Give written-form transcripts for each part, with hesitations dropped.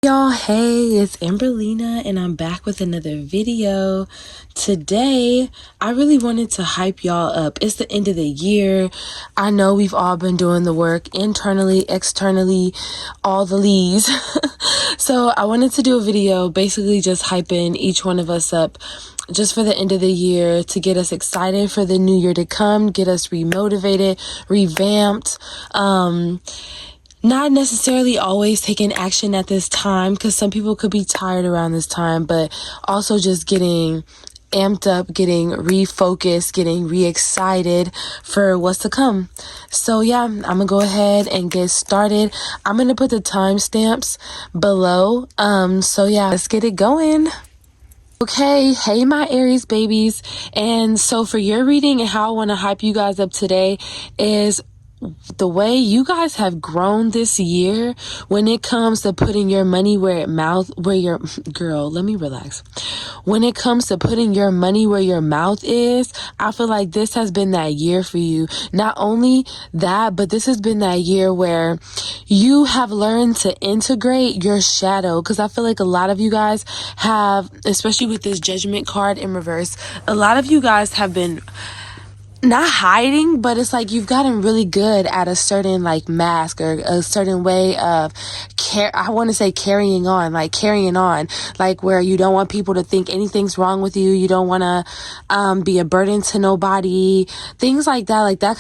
Y'all, hey, it's Amberlina and I'm back with another video. Today, I really wanted to hype y'all up. It's the end of the year. I know we've all been doing the work internally, externally, all the leads. So I wanted to do a video basically just hyping each one of us up just for the end of the year to get us excited for the new year to come, get us remotivated, revamped, not necessarily always taking action at this time because some people could be tired around this time, but also just getting amped up, getting refocused, getting re-excited for what's to come. So yeah, I'm gonna go ahead and get started. I'm gonna put the timestamps below. So yeah, let's get it going. Okay, hey my Aries babies. And so for your reading and how I want to hype you guys up today is the way you guys have grown this year when it comes to putting your money where your girl, let me relax. When it comes to putting your money where your mouth is, I feel like this has been that year for you. Not only that, but this has been that year where you have learned to integrate your shadow. Because I feel like a lot of you guys have, especially with this Judgment card in reverse, a lot of you guys have been not hiding, but it's like you've gotten really good at a certain like mask or a certain way of I want to say carrying on, like where you don't want people to think anything's wrong with you. You don't want to be a burden to nobody, things like that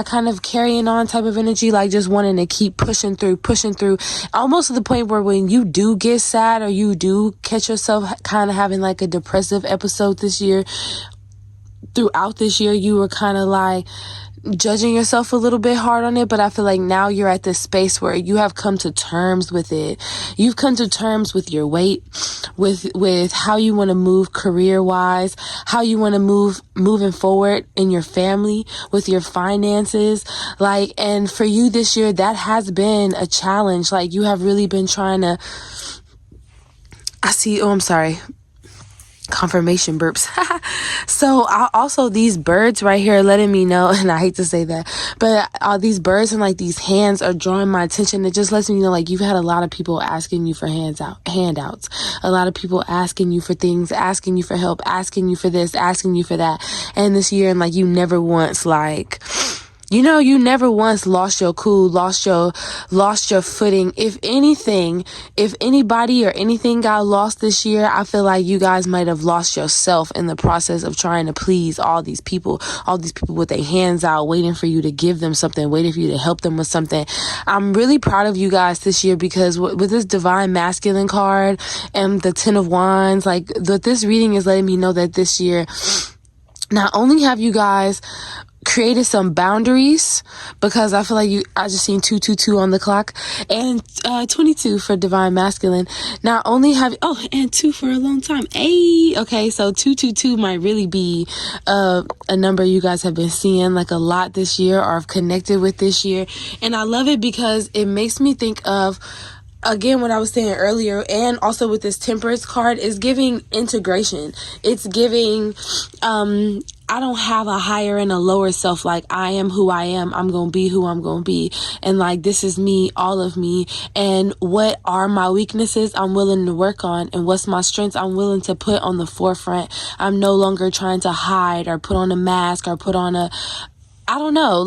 kind of carrying on type of energy, like just wanting to keep pushing through, almost to the point where when you do get sad or you do catch yourself kind of having like a depressive episode this year, throughout this year, you were kind of like judging yourself a little bit hard on it, but I feel like now you're at this space where you have come to terms with it. You've come to terms with your weight, with how you want to move career-wise, how you want to moving forward in your family, with your finances. And for you this year, that has been a challenge. Like, you have really been trying to, I'm sorry. Confirmation burps. So also these birds right here letting me know, and I hate to say that, but these birds and like these hands are drawing my attention. It just lets me know like you've had a lot of people asking you for handouts, a lot of people asking you for things, asking you for help, asking you for this, asking you for that. And this year, and like you never once you never once lost your cool, lost your footing. If anything, if anybody or anything got lost this year, I feel like you guys might have lost yourself in the process of trying to please all these people with their hands out, waiting for you to give them something, waiting for you to help them with something. I'm really proud of you guys this year because with this Divine Masculine card and the 10 of Wands, this reading is letting me know that this year, not only have you guys created some boundaries, because I feel like I just seen 222 on the clock, and 22 for Divine Masculine. Not only have and 2 for a long time. Hey, okay, so 222 might really be a number you guys have been seeing like a lot this year or have connected with this year, and I love it because it makes me think of, again, what I was saying earlier, and also with this Temperance card, is giving integration. It's giving, I don't have a higher and a lower self. Like, I am who I am. I'm going to be who I'm going to be. And like, this is me, all of me. And what are my weaknesses I'm willing to work on? And what's my strengths I'm willing to put on the forefront? I'm no longer trying to hide or put on a mask or put on I don't know,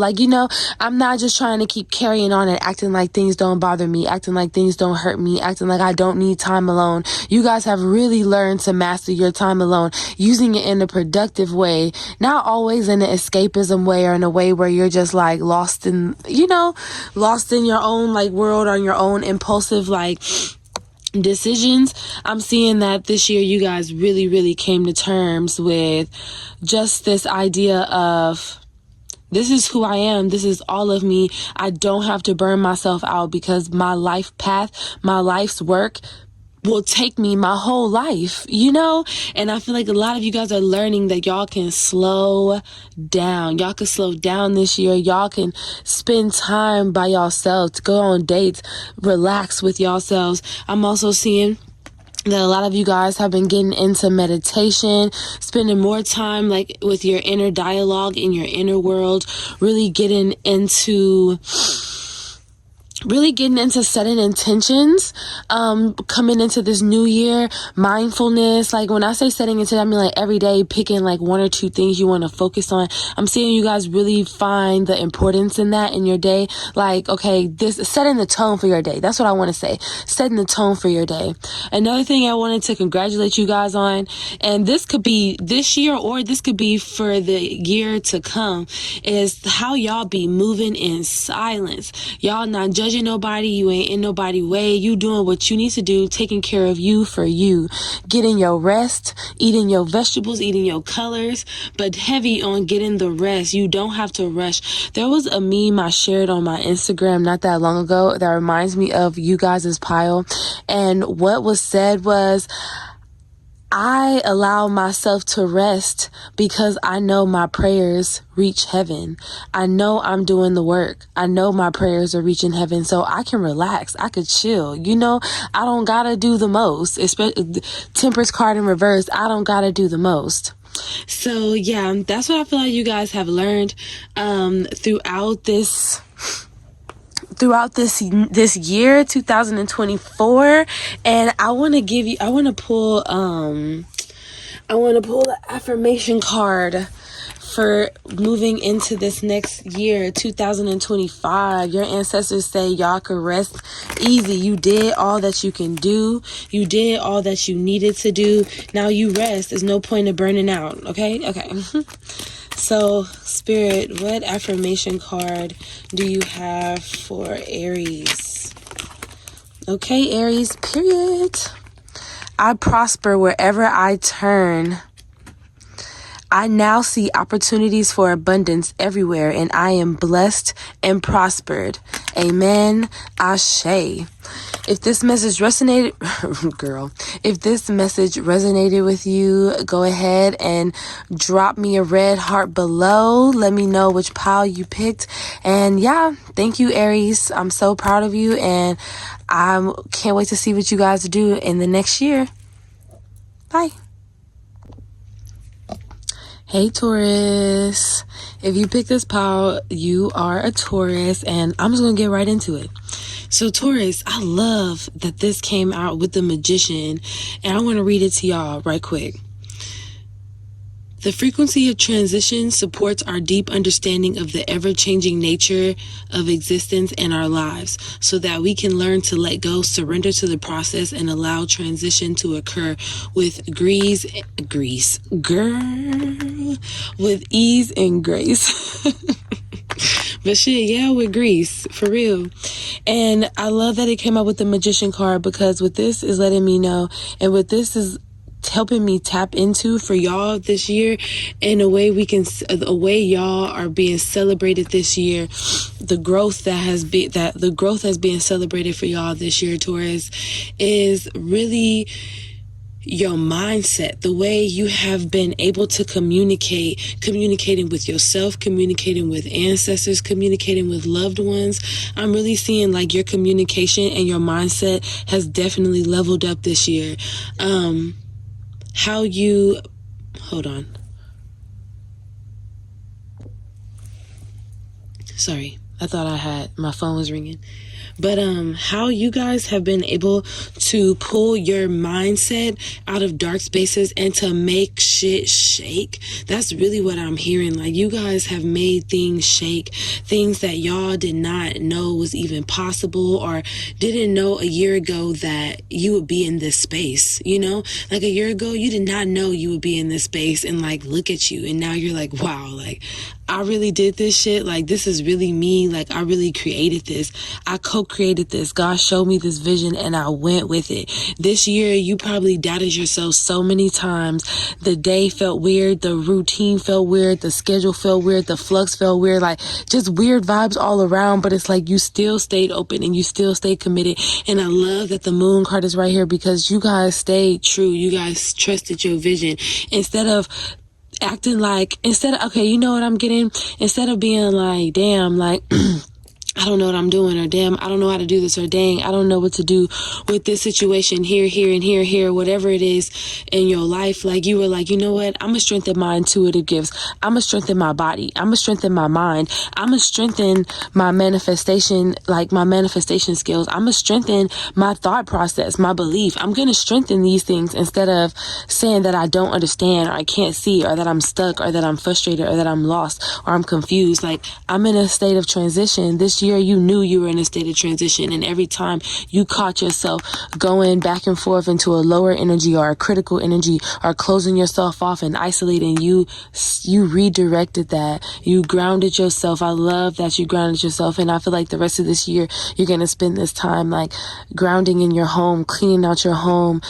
I'm not just trying to keep carrying on and acting like things don't bother me, acting like things don't hurt me, acting like I don't need time alone. You guys have really learned to master your time alone, using it in a productive way, not always in an escapism way or in a way where you're just like lost in your own like world or your own impulsive decisions. I'm seeing that this year you guys really, really came to terms with just this idea of, this is who I am. This is all of me. I don't have to burn myself out because my life path, my life's work will take me my whole life, And I feel like a lot of you guys are learning that y'all can slow down. Y'all can slow down this year. Y'all can spend time by yourselves, go on dates, relax with yourselves. I'm also seeing that a lot of you guys have been getting into meditation, spending more time with your inner dialogue in your inner world, really getting into really getting into setting intentions, coming into this new year, mindfulness. Like when I say setting intentions, I mean like every day picking like one or two things you want to focus on. I'm seeing you guys really find the importance in that in your day. Like, okay, this setting the tone for your day. That's what I want to say. Setting the tone for your day. Another thing I wanted to congratulate you guys on, and this could be this year or this could be for the year to come, is how y'all be moving in silence. Y'all not judging nobody. You ain't in nobody way. You doing what you need to do, taking care of you for you, getting your rest, eating your vegetables, eating your colors, but heavy on getting the rest. You don't have to rush. There was a meme I shared on my Instagram not that long ago that reminds me of you guys' pile. And what was said was, I allow myself to rest because I know my prayers reach heaven. I know I'm doing the work. I know my prayers are reaching heaven, so I can relax. I could chill. You know, I don't gotta do the most. Especially Temperance card in reverse. I don't gotta do the most. So yeah, that's what I feel like you guys have learned throughout this year 2024. And I want to pull the affirmation card for moving into this next year 2025. Your ancestors say y'all can rest easy. You did all that you can do. You did all that you needed to do. Now you rest. There's no point in burning out. Okay. So, Spirit, what affirmation card do you have for Aries? Okay, Aries, period. I prosper wherever I turn. I now see opportunities for abundance everywhere, and I am blessed and prospered. Amen. Ashe. If this message resonated, if this message resonated with you, go ahead and drop me a red heart below. Let me know which pile you picked. And yeah, thank you, Aries. I'm so proud of you, and I can't wait to see what you guys do in the next year. Bye. Hey Taurus, if you pick this pile, you are a Taurus, and I'm just going to get right into it. So Taurus, I love that this came out with the Magician, and I want to read it to y'all right quick. The frequency of transition supports our deep understanding of the ever-changing nature of existence and our lives, so that we can learn to let go, surrender to the process, and allow transition to occur with ease and grace. But shit, yeah, with grace, for real. And I love that it came out with the Magician card, because what this is letting me know, and what this is helping me tap into for y'all this year, in a way y'all are being celebrated this year, the growth has been celebrated for y'all this year, Taurus, is really your mindset, the way you have been able to communicating with yourself, communicating with ancestors, communicating with loved ones. I'm really seeing like your communication and your mindset has definitely leveled up this year. Hold on. Sorry, I thought my phone was ringing. But how you guys have been able to pull your mindset out of dark spaces and to make shit shake. That's really what I'm hearing. Like, you guys have made things shake, things that y'all did not know was even possible, or didn't know a year ago that you would be in this space, you know? Like a year ago, you did not know you would be in this space, and like, look at you. And now you're like, wow, like, I really did this shit. Like, this is really me. Like, I really created this. I co-created this. God showed me this vision and I went with it. This year, you probably doubted yourself so many times. The day felt weird. The routine felt weird. The schedule felt weird. The flux felt weird. Like, just weird vibes all around. But it's like you still stayed open and you still stayed committed. And I love that the moon card is right here, because you guys stayed true. You guys trusted your vision. Instead of acting like, okay, you know what I'm getting? Instead of being like, damn, like, I don't know what I'm doing, or damn, I don't know how to do this, or dang, I don't know what to do with this situation here, and here, whatever it is in your life. Like, you were like, you know what? I'm going to strengthen my intuitive gifts. I'm going to strengthen my body. I'm going to strengthen my mind. I'm going to strengthen my manifestation, like my manifestation skills. I'm going to strengthen my thought process, my belief. I'm going to strengthen these things instead of saying that I don't understand, or I can't see, or that I'm stuck, or that I'm frustrated, or that I'm lost, or I'm confused. Like, I'm in a state of transition. This year, you knew you were in a state of transition, and every time you caught yourself going back and forth into a lower energy or a critical energy, or closing yourself off and isolating, you redirected that. You grounded yourself. I love that you grounded yourself, and I feel like the rest of this year, you're going to spend this time like grounding in your home, cleaning out your home,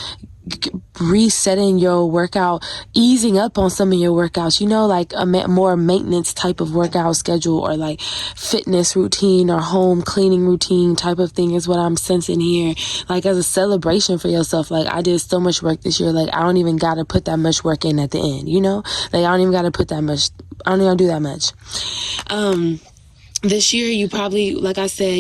resetting your workout, easing up on some of your workouts, like a more maintenance type of workout schedule, or like fitness routine or home cleaning routine type of thing is what I'm sensing here. Like, as a celebration for yourself. Like, I did so much work this year. Like, I don't even got to put that much work in at the end, like, I don't even got to put that much. I don't even do that much. This year, you probably, like I said,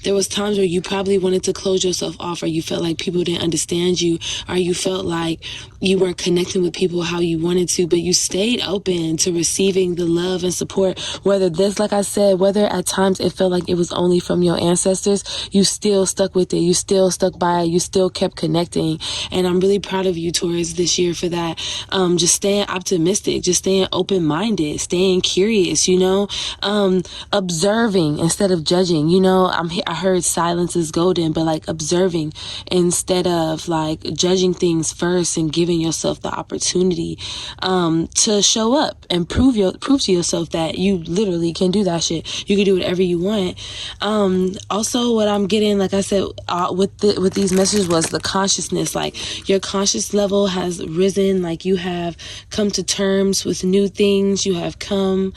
there was times where you probably wanted to close yourself off, or you felt like people didn't understand you, or you felt like you weren't connecting with people how you wanted to, but you stayed open to receiving the love and support. Whether at times it felt like it was only from your ancestors, you still stuck with it. You still stuck by it. You still kept connecting. And I'm really proud of you, Taurus, this year for that. Just staying optimistic, just staying open-minded, staying curious, observing instead of judging. I heard silence is golden, but like observing instead of like judging things first, and giving yourself the opportunity to show up and prove to yourself that you literally can do that shit. You can do whatever you want. Also, what I'm getting, like I said, with these messages was the consciousness. Like, your conscious level has risen. Like, you have come to terms with new things. You have come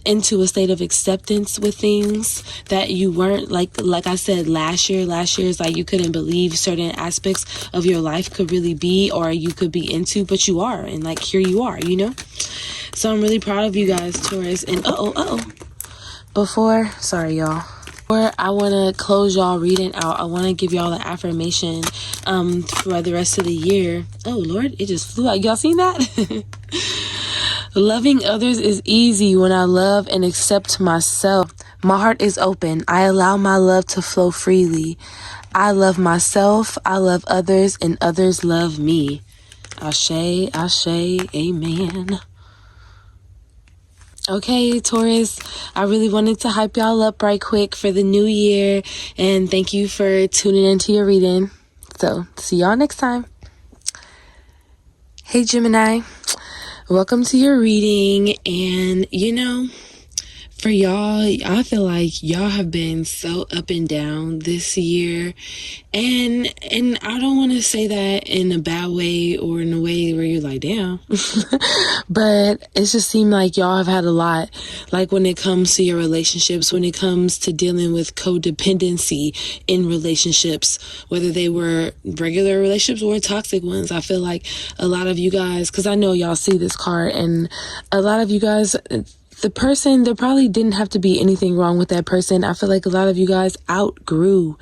into a state of acceptance with things that you weren't, like I said, last year is like you couldn't believe certain aspects of your life could really be, or you could be into, but you are, and like here you are, so I'm really proud of you guys, Taurus. And before I want to close y'all reading out, I want to give y'all the affirmation for the rest of the year. Oh Lord, it just flew out. Y'all seen that? Loving others is easy when I love and accept myself. My heart is open. I allow my love to flow freely. I love myself. I love others, and others love me. Ashe, ashe, amen. Okay, Taurus, I really wanted to hype y'all up right quick for the new year, and thank you for tuning into your reading. So, see y'all next time. Hey, Gemini. Welcome to your reading. And, for y'all, I feel like y'all have been so up and down this year. And I don't want to say that in a bad way or in a way where you're like, damn. But it just seemed like y'all have had a lot, like when it comes to your relationships, when it comes to dealing with codependency in relationships, whether they were regular relationships or toxic ones. I feel like a lot of you guys, because I know y'all see this card, and a lot of you guys, the person, there probably didn't have to be anything wrong with that person. I feel like a lot of you guys outgrew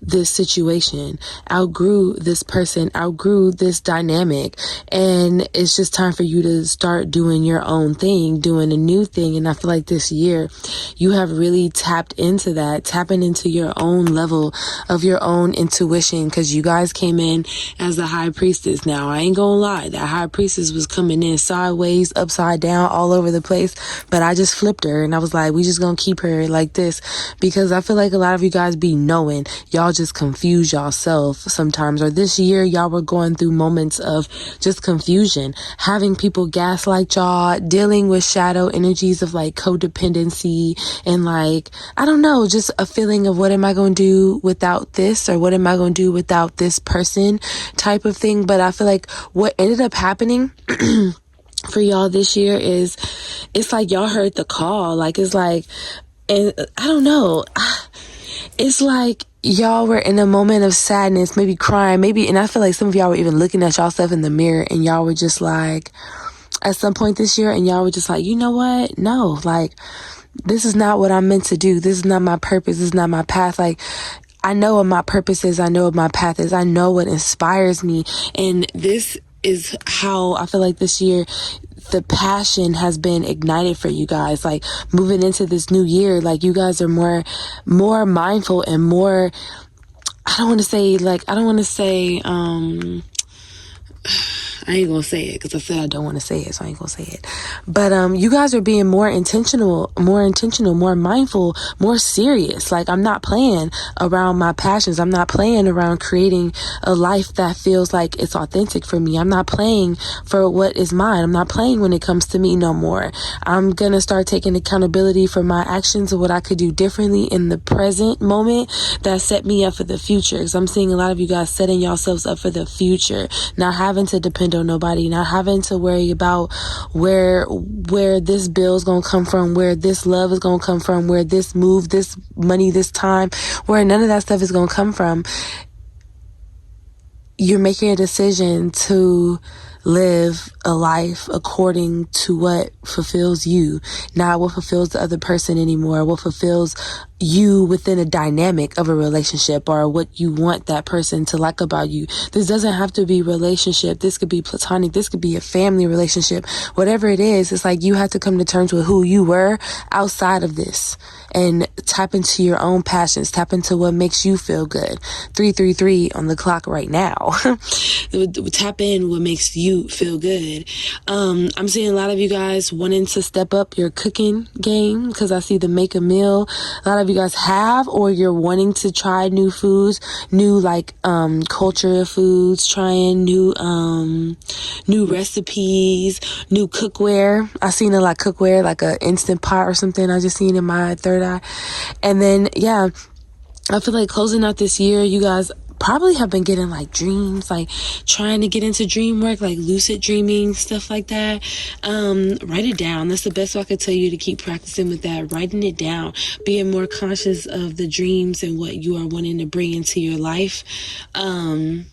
this situation, outgrew this person, outgrew this dynamic, and it's just time for you to start doing your own thing, doing a new thing. And I feel like this year you have really tapped into that, tapping into your own level of your own intuition, because you guys came in as the high priestess. Now, I ain't gonna lie, that high priestess was coming in sideways, upside down, all over the place, but I just flipped her and I was like, we just gonna keep her like this, because I feel like a lot of you guys be knowing, y'all just confuse yourself sometimes, or this year y'all were going through moments of just confusion, having people gaslight y'all, dealing with shadow energies of like codependency, and like, I don't know, just a feeling of what am I going to do without this, or what am I going to do without this person type of thing. But I feel like what ended up happening for y'all this year is, it's like y'all heard the call. Like, it's like, and I don't know, it's like y'all were in a moment of sadness, maybe crying, maybe, and I feel like some of y'all were even looking at y'allself in the mirror, and y'all were just like, at some point this year, and y'all were just like, you know what? No, like, this is not what I'm meant to do. This is not my purpose. This is not my path. Like, I know what my purpose is. I know what my path is. I know what inspires me. And this is how I feel like this year the passion has been ignited for you guys. Like, moving into this new year, like, you guys are more mindful and more, I don't want to say, I ain't gonna say it because I said I don't want to say it, so I ain't gonna say it. But you guys are being more intentional, more mindful, more serious. Like, I'm not playing around my passions. I'm not playing around creating a life that feels like it's authentic for me. I'm not playing for what is mine. I'm not playing when it comes to me no more. I'm gonna start taking accountability for my actions and what I could do differently in the present moment that set me up for the future. Because I'm seeing a lot of you guys setting yourselves up for the future, not having to depend on nobody, not having to worry about where this bill is gonna come from, where this love is gonna come from, where this move, this money, this time, where none of that stuff is gonna come from. You're making a decision to live a life according to what fulfills you, not what fulfills the other person anymore, what fulfills you within a dynamic of a relationship, or what you want that person to like about you. This doesn't have to be relationship. This could be platonic. This could be a family relationship. Whatever it is, it's like you have to come to terms with who you were outside of this and tap into your own passions, tap into what makes you feel good. 333 on the clock right now. Tap in what makes you feel good. I'm seeing a lot of you guys wanting to step up your cooking game, because I see the make a meal. A lot of you guys have, or you're wanting to try new foods, new culture of foods, trying new recipes, new cookware. I seen a lot of cookware, like a instant pot or something. I just seen in my third eye. And then, yeah, I feel like closing out this year, you guys probably have been getting like dreams, like trying to get into dream work, like lucid dreaming, stuff like that. Write it down. That's the best way I could tell you to keep practicing with that. Writing it down, being more conscious of the dreams and what you are wanting to bring into your life. And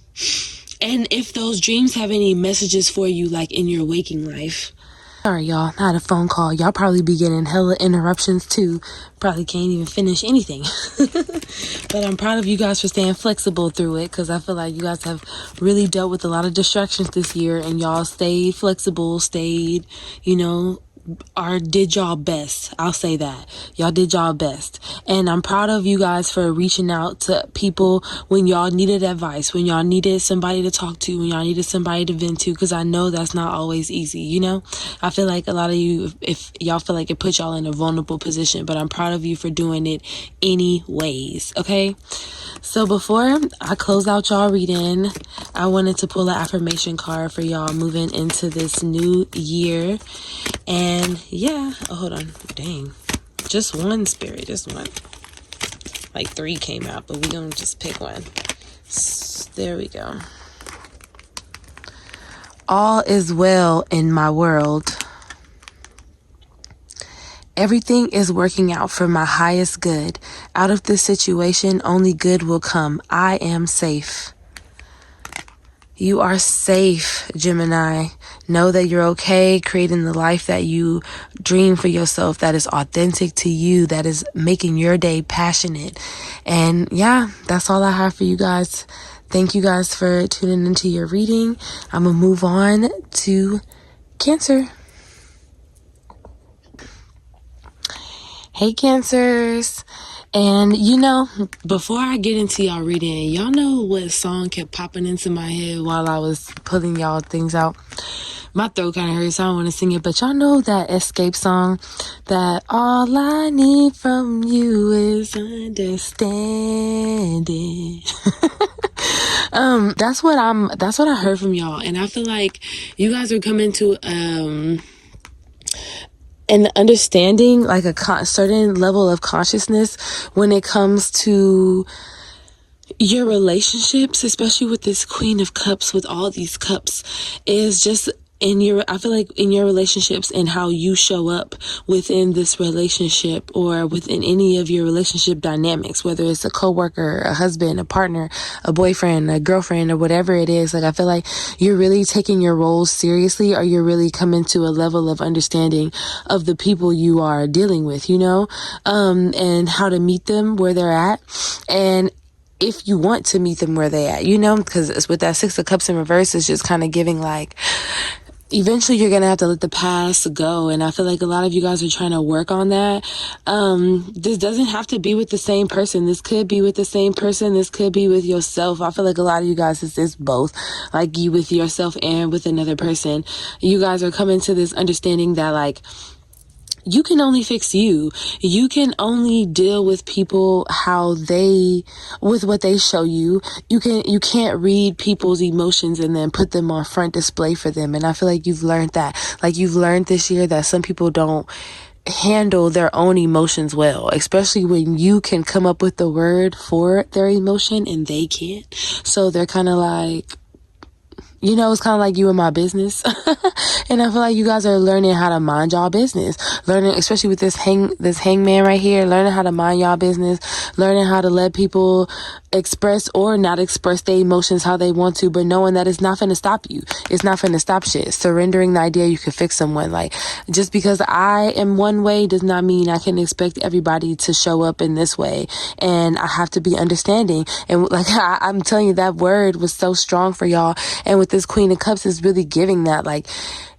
if those dreams have any messages for you, like in your waking life. Sorry, y'all. I had a phone call. Y'all probably be getting hella interruptions too. Probably can't even finish anything. But I'm proud of you guys for staying flexible through it, because I feel like you guys have really dealt with a lot of distractions this year, and y'all stayed flexible, stayed, did y'all best. I'll say that. Y'all did y'all best. And I'm proud of you guys for reaching out to people when y'all needed advice, when y'all needed somebody to talk to, when y'all needed somebody to vent to, because I know that's not always easy, I feel like a lot of you, if y'all feel like it puts y'all in a vulnerable position, but I'm proud of you for doing it anyways, okay? So before I close out y'all reading, I wanted to pull an affirmation card for y'all moving into this new year. And yeah, hold on. Dang. Just one spirit, just one. Like 3 came out, but we gonna just pick one. There we go. All is well in my world. Everything is working out for my highest good. Out of this situation, only good will come. I am safe. You are safe, Gemini. Know that you're okay creating the life that you dream for yourself, that is authentic to you, that is making your day passionate. And yeah, that's all I have for you guys. Thank you guys for tuning into your reading. I'm going to move on to Cancer. Hey, Cancers. And before I get into y'all reading, y'all know what song kept popping into my head while I was pulling y'all things out? My throat kind of hurts, so I don't want to sing it, but y'all know that Escape song, that all I need from you is understanding. That's what I heard from y'all, and I feel like you guys are coming to an understanding, like a certain level of consciousness when it comes to your relationships, especially with this Queen of Cups, with all these cups, is just I feel like in your relationships and how you show up within this relationship or within any of your relationship dynamics, whether it's a coworker, a husband, a partner, a boyfriend, a girlfriend, or whatever it is, like I feel like you're really taking your roles seriously, or you're really coming to a level of understanding of the people you are dealing with, and how to meet them where they're at. And if you want to meet them where they at, because it's with that Six of Cups in reverse, it's just kind of giving like, eventually you're gonna have to let the past go. And I feel like a lot of you guys are trying to work on that. This doesn't have to be with the same person. This could be with the same person. This could be with yourself. I feel like a lot of you guys, it's both, like you with yourself and with another person. You guys are coming to this understanding that like, you can only fix you. You can only deal with people with what they show you. You can't read people's emotions and then put them on front display for them. And I feel like you've learned that. Like you've learned this year that some people don't handle their own emotions well, especially when you can come up with the word for their emotion and they can't. So they're kind of like, it's kind of like you in my business. And I feel like you guys are learning how to mind y'all business. Learning, especially with this hangman right here, learning how to mind y'all business, learning how to let people express or not express their emotions how they want to, but knowing that it's not finna stop you. It's not finna stop shit. Surrendering the idea you can fix someone. Like, just because I am one way does not mean I can expect everybody to show up in this way. And I have to be understanding. And like, I'm telling you, that word was so strong for y'all. And with this Queen of Cups is really giving that, like,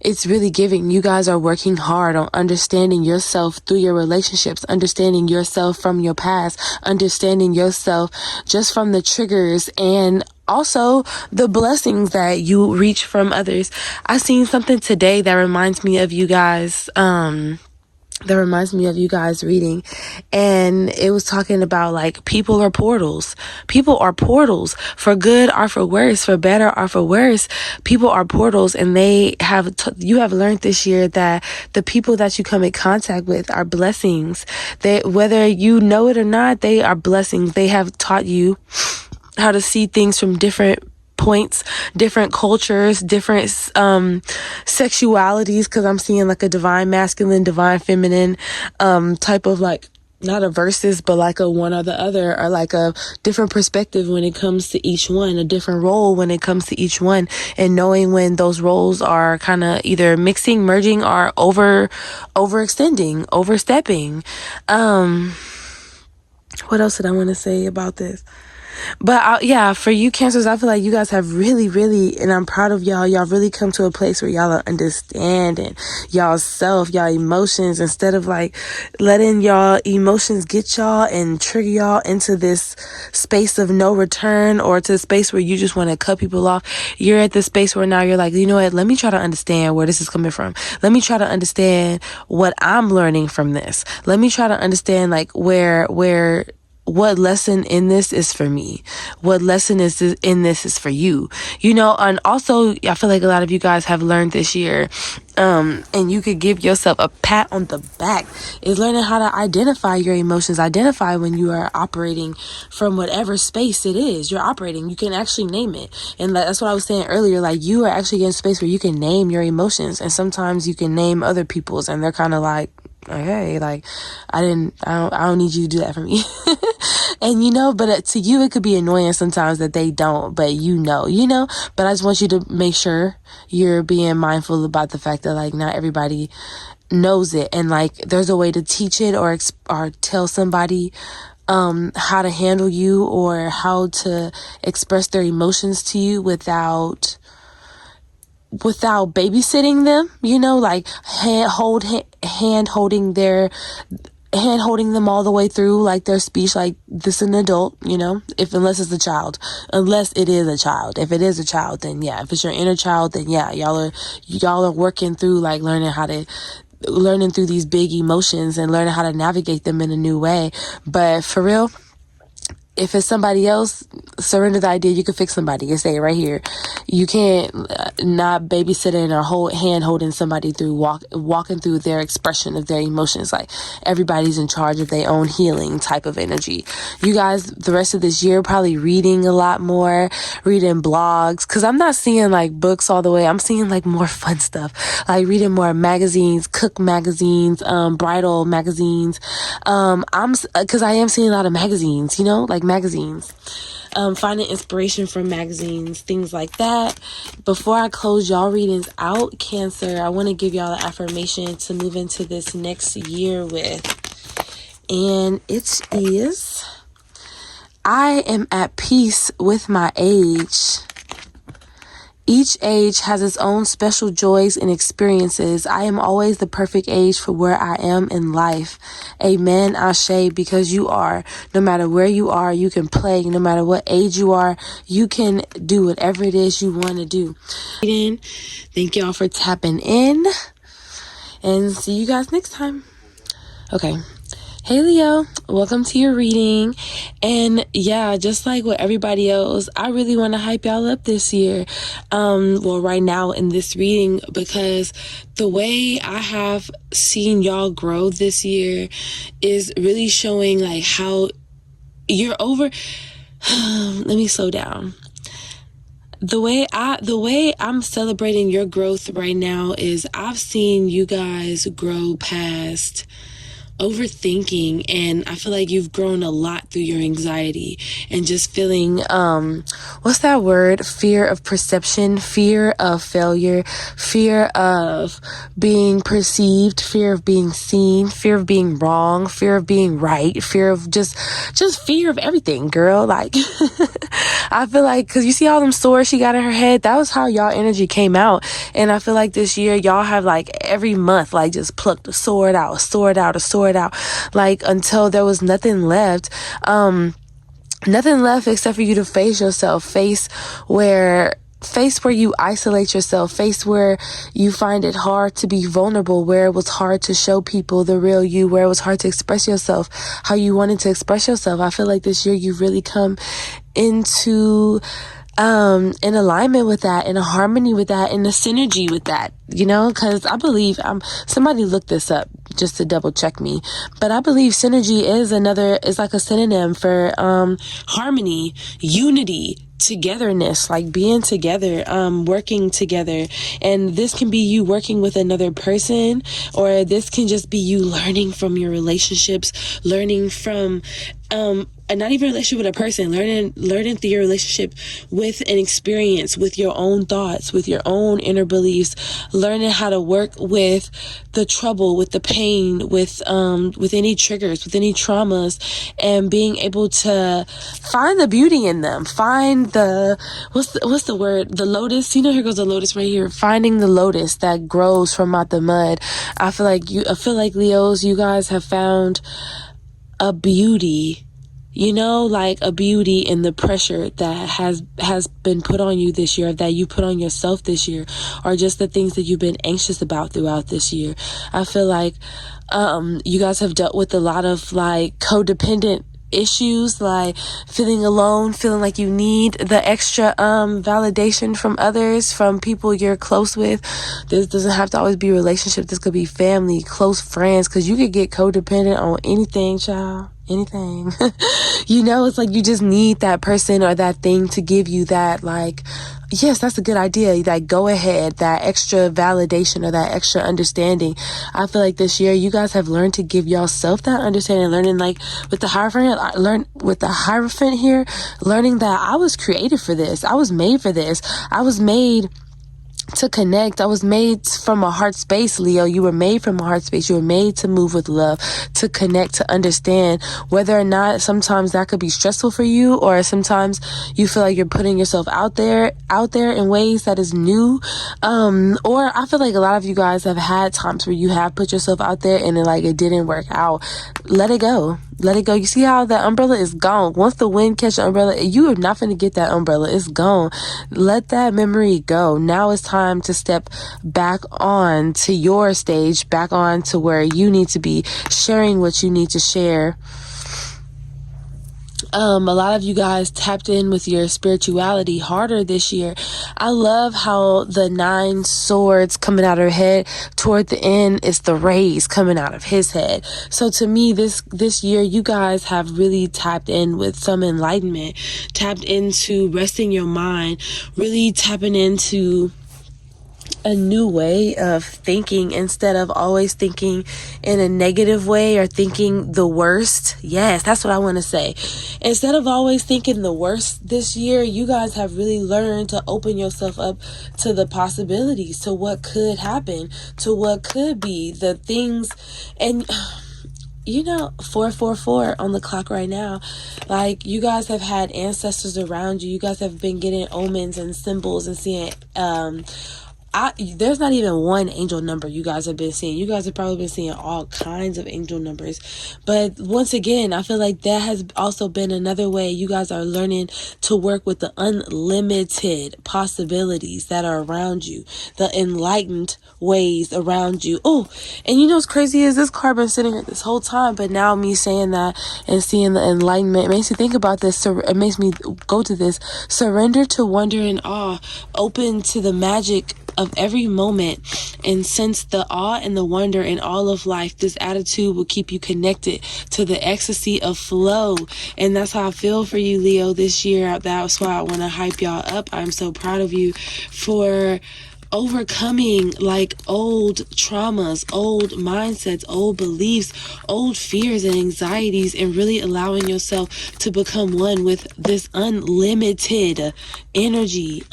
it's really giving. You guys are working hard on understanding yourself through your relationships, understanding yourself from your past, understanding yourself just from the triggers and also the blessings that you reach from others. I seen something today that reminds me of you guys, reading, and it was talking about like people are portals for good or for worse, for better or for worse. People are portals, and you have learned this year that the people that you come in contact with are blessings. That whether you know it or not, they are blessings. They have taught you how to see things from different points, different cultures, different sexualities, because I'm seeing like a divine masculine, divine feminine type of like, not a versus, but like a one or the other, or like a different perspective when it comes to each one, a different role when it comes to each one, and knowing when those roles are kind of either mixing, merging, or overextending, overstepping. What else did I want to say about this? But for you Cancers, I feel like you guys have really, really, and I'm proud of y'all. Y'all really come to a place where y'all are understanding y'all self, y'all emotions, instead of like letting y'all emotions get y'all and trigger y'all into this space of no return, or to a space where you just want to cut people off. You're at the space where now you're like, you know what? Let me try to understand where this is coming from. Let me try to understand what I'm learning from this. Let me try to understand like what lesson in this is for me? What lesson in this is for you? And also I feel like a lot of you guys have learned this year, and you could give yourself a pat on the back, is learning how to identify your emotions, identify when you are operating from whatever space it is you're operating. You can actually name it. And that's what I was saying earlier, like you are actually in a space where you can name your emotions, and sometimes you can name other people's, and they're kind of like, okay, like I don't need you to do that for me. And but to you it could be annoying sometimes that they don't, but but I just want you to make sure you're being mindful about the fact that like not everybody knows it, and like there's a way to teach it or tell somebody how to handle you or how to express their emotions to you without babysitting them, like hand holding them all the way through, like their speech, like this is an adult, unless it is a child. If it is a child, then yeah. If it's your inner child, then yeah, y'all are working through like learning through these big emotions and learning how to navigate them in a new way. But for real, if it's somebody else, surrender the idea you can fix somebody. You say it right here. You can't not babysitting or hand holding somebody through walking through their expression of their emotions. Like, everybody's in charge of their own healing type of energy. You guys, the rest of this year, probably reading a lot more, reading blogs, because I'm not seeing like books all the way. I'm seeing like more fun stuff, like reading more magazines, cook magazines, bridal magazines. Because I am seeing a lot of magazines, like magazines. Finding inspiration from magazines, things like that. Before I close y'all readings out, Cancer, I want to give y'all an affirmation to move into this next year with. And it is, I am at peace with my age. Each age has its own special joys and experiences. I am always the perfect age for where I am in life. Amen, Ashe, because you are. No matter where you are, you can play. No matter what age you are, you can do whatever it is you want to do. Thank y'all for tapping in. And see you guys next time. Okay. Hey Leo, welcome to your reading. And yeah, just like with everybody else, I really want to hype y'all up this year. Right now in this reading, because the way I have seen y'all grow this year is really showing like how you're over. Let me slow down. The way I'm celebrating your growth right now is I've seen you guys grow past overthinking, and I feel like you've grown a lot through your anxiety and just feeling what's that word, fear of perception, fear of failure, fear of being perceived, fear of being seen, fear of being wrong, fear of being right, fear of just fear of everything, girl. Like I feel like, because you see all them swords she got in her head, that was how y'all energy came out. And I feel like this year y'all have like every month like just plucked a sword out, a sword out, a sword out, like until there was nothing left. Nothing left except for you to face yourself, face where you isolate yourself, face where you find it hard to be vulnerable, where it was hard to show people the real you, where it was hard to express yourself how you wanted to express yourself. I feel like this year you've really come into in alignment with that, in a harmony with that, in a synergy with that, because I believe, somebody looked this up just to double check me, but I believe synergy is like a synonym for harmony, unity, togetherness, like being together, working together. And this can be you working with another person, or this can just be you learning from your relationships, learning from and not even a relationship with a person, learning through your relationship with an experience, with your own thoughts, with your own inner beliefs, learning how to work with the trouble, with the pain, with any triggers, with any traumas, and being able to find the beauty in them. Find the, what's the word? The lotus. Here goes the lotus right here. Finding the lotus that grows from out the mud. I feel like Leos, you guys have found a beauty, like a beauty in the pressure that has been put on you this year, that you put on yourself this year, or just the things that you've been anxious about throughout this year. I feel like you guys have dealt with a lot of like codependent issues, like feeling alone, feeling like you need the extra validation from others, from people you're close with. This doesn't have to always be a relationship. This could be family, close friends, because you could get codependent on anything, child. Anything. It's like you just need that person or that thing to give you that, like, yes, that's a good idea, that go ahead, that extra validation or that extra understanding. I feel like this year you guys have learned to give yourself that understanding, learning like with the Hierophant here, learning that I was created for this. I was made for this. I was made to connect. I was made from a heart space, Leo. You were made from a heart space. You were made to move with love, to connect, to understand, whether or not sometimes that could be stressful for you, or sometimes you feel like you're putting yourself out there in ways that is new. Or I feel like a lot of you guys have had times where you have put yourself out there and it didn't work out. Let it go. Let it go. You see how the umbrella is gone. Once the wind catch the umbrella, you are not going to get that umbrella. It's gone. Let that memory go. Now it's time to step back on to your stage, back on to where you need to be, sharing what you need to share. A lot of you guys tapped in with your spirituality harder this year. I love how the 9 swords coming out of her head, toward the end is the rays coming out of his head. So to me, this year, you guys have really tapped in with some enlightenment, tapped into resting your mind, really tapping into a new way of thinking instead of always thinking in a negative way or thinking the worst. Yes, that's what I want to say. Instead of always thinking the worst this year, you guys have really learned to open yourself up to the possibilities, to what could happen, to what could be, the things. And 444 on the clock right now. Like, you guys have had ancestors around you. You guys have been getting omens and symbols and seeing there's not even one angel number you guys have been seeing. You guys have probably been seeing all kinds of angel numbers. But once again, I feel like that has also been another way you guys are learning to work with the unlimited possibilities that are around you, the enlightened ways around you. Oh, and you know what's crazy is this card been sitting here this whole time, but now me saying that and seeing the enlightenment, it makes me think about this. So it makes me go to this: surrender to wonder and awe, open to the magic of every moment, and sense the awe and the wonder in all of life. This attitude will keep you connected to the ecstasy of flow. And that's how I feel for you, Leo, this year. That's why I want to hype y'all up. I'm so proud of you for overcoming like old traumas, old mindsets, old beliefs, old fears and anxieties, and really allowing yourself to become one with this unlimited energy.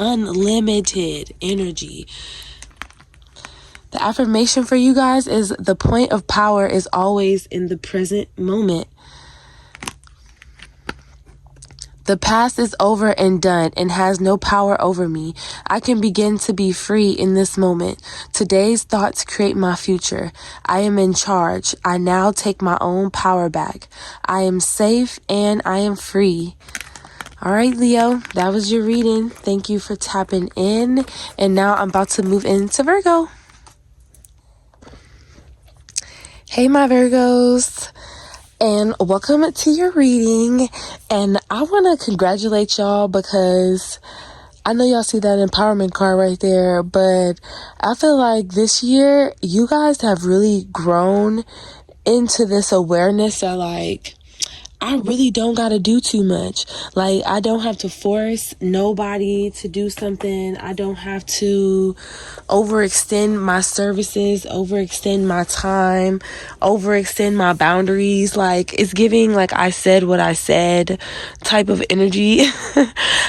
The affirmation for you guys is: the point of power is always in the present moment. The past is over and done and has no power over me. I can begin to be free in this moment. Today's thoughts create my future. I am in charge. I now take my own power back. I am safe and I am free. All right, Leo, that was your reading. Thank you for tapping in. And now I'm about to move into Virgo. Hey, my Virgos. And welcome to your reading. And I want to congratulate y'all because I know y'all see that empowerment card right there, but I feel like this year you guys have really grown into this awareness that, like, I really don't got to do too much. Like, I don't have to force nobody to do something. I don't have to overextend my services, overextend my time, overextend my boundaries. Like, it's giving, like, I said what I said type of energy.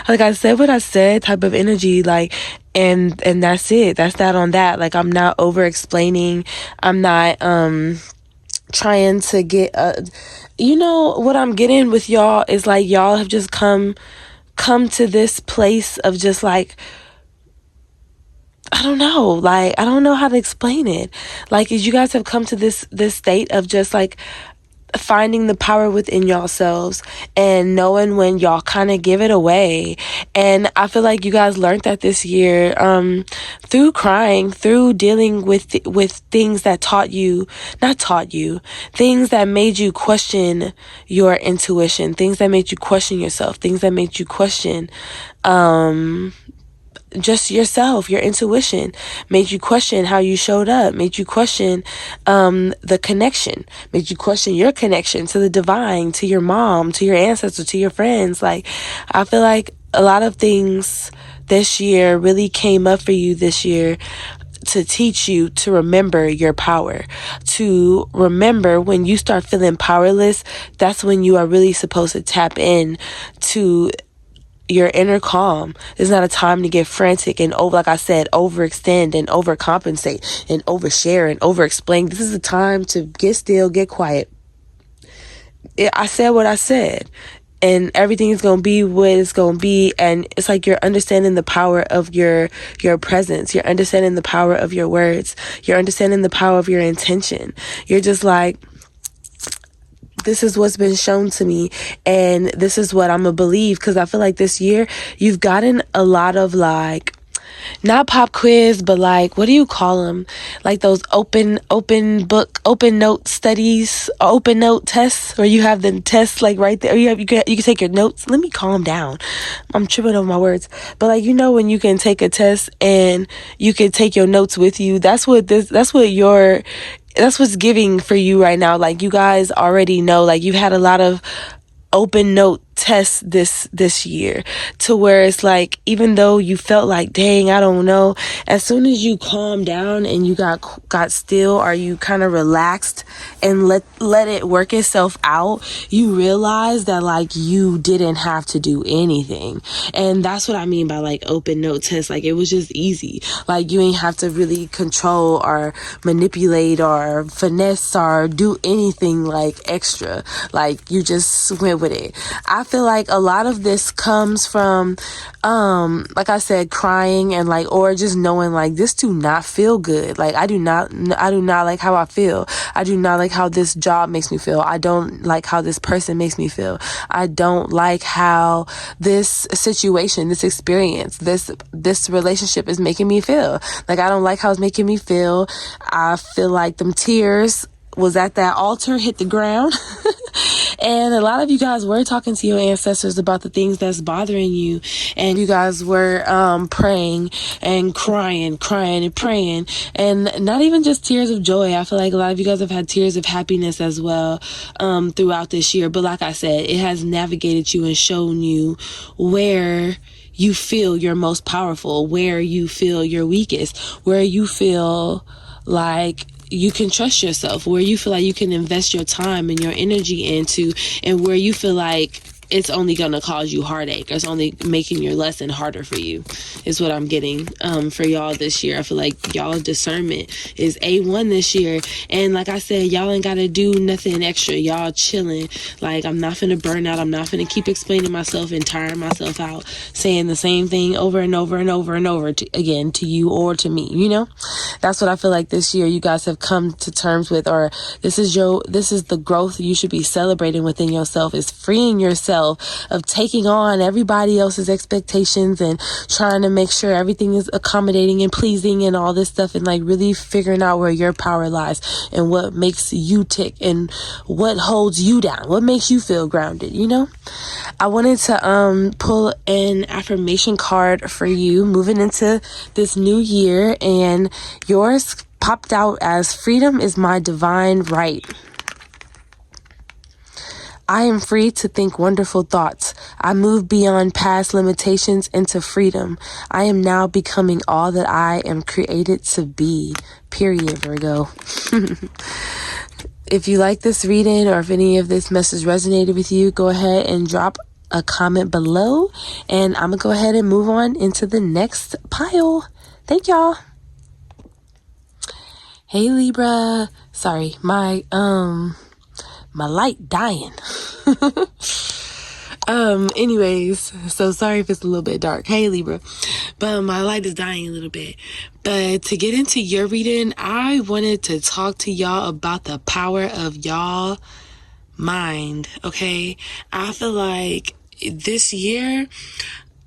Like, I said what I said type of energy. Like, and that's it. That's that on that. Like, I'm not over explaining. I'm not, trying to get what I'm getting with y'all is like y'all have just come to this place of just like, I don't know how to explain it. Like, as you guys have come to this state of just like finding the power within yourselves and knowing when y'all kind of give it away. And I feel like you guys learned that this year, through crying, through dealing with things that things that made you question your intuition, things that made you question yourself, things that made you question, just yourself, your intuition, made you question how you showed up, made you question the connection, made you question your connection to the divine, to your mom, to your ancestors, to your friends. Like, I feel like a lot of things this year really came up for you this year to teach you to remember your power, to remember when you start feeling powerless, that's when you are really supposed to tap in to your inner calm. It's not a time to get frantic and like I said, overextend and overcompensate and overshare and overexplain. This is a time to get still, get quiet. I said what I said, and everything is going to be what it's going to be. And it's like you're understanding the power of your presence. You're understanding the power of your words. You're understanding the power of your intention. You're just like, this is what's been shown to me, and this is what I'm gonna believe. Because I feel like this year you've gotten a lot of like, not pop quiz, but like, what do you call them? Like those open book, open note studies, open note tests, where you have the tests like right there. You can take your notes. Let me calm down. I'm tripping over my words. But like, when you can take a test and you can take your notes with you. That's what's giving for you right now. Like, you guys already know, like, you've had a lot of open note tests this year, to where it's like, even though you felt like, dang, I don't know, as soon as you calm down and you got still, or you kind of relaxed and let it work itself out, you realize that like you didn't have to do anything. And that's what I mean by like open note tests. Like, it was just easy. Like, you ain't have to really control or manipulate or finesse or do anything like extra. Like, you just went with it. I feel like a lot of this comes from, like I said, crying, and like, or just knowing like, this do not feel good. Like, I do not like how I feel. I do not like how this job makes me feel. I don't like how this person makes me feel. I don't like how this situation, this experience, this relationship is making me feel. Like, I don't like how it's making me feel. I feel like them tears was at that altar, hit the ground. And a lot of you guys were talking to your ancestors about the things that's bothering you. And you guys were praying and crying and praying. And not even just tears of joy. I feel like a lot of you guys have had tears of happiness as well throughout this year. But like I said, it has navigated you and shown you where you feel you're most powerful, where you feel you're weakest, where you feel like you can trust yourself, where you feel like you can invest your time and your energy into, and where you feel like it's only going to cause you heartache, or it's only making your lesson harder for you, is what I'm getting for y'all this year. I feel like y'all discernment is A1 this year. And like I said, y'all ain't got to do nothing extra. Y'all chilling. Like, I'm not finna burn out. I'm not finna keep explaining myself and tiring myself out, saying the same thing over and over and over and over again to you or to me, That's what I feel like this year you guys have come to terms with, or this is the growth you should be celebrating within yourself, is freeing yourself of taking on everybody else's expectations and trying to make sure everything is accommodating and pleasing and all this stuff, and like really figuring out where your power lies and what makes you tick and what holds you down, what makes you feel grounded. I wanted to pull an affirmation card for you moving into this new year, and yours popped out as freedom is my divine right. I am free to think wonderful thoughts. I move beyond past limitations into freedom. I am now becoming all that I am created to be. Period, Virgo. If you like this reading, or if any of this message resonated with you, go ahead and drop a comment below, and I'm gonna go ahead and move on into the next pile. Thank y'all. Hey Libra. Sorry, my light dying. Anyways, so sorry if it's a little bit dark. Hey Libra. But my light is dying a little bit. But to get into your reading, I wanted to talk to y'all about the power of y'all mind, okay? I feel like this year,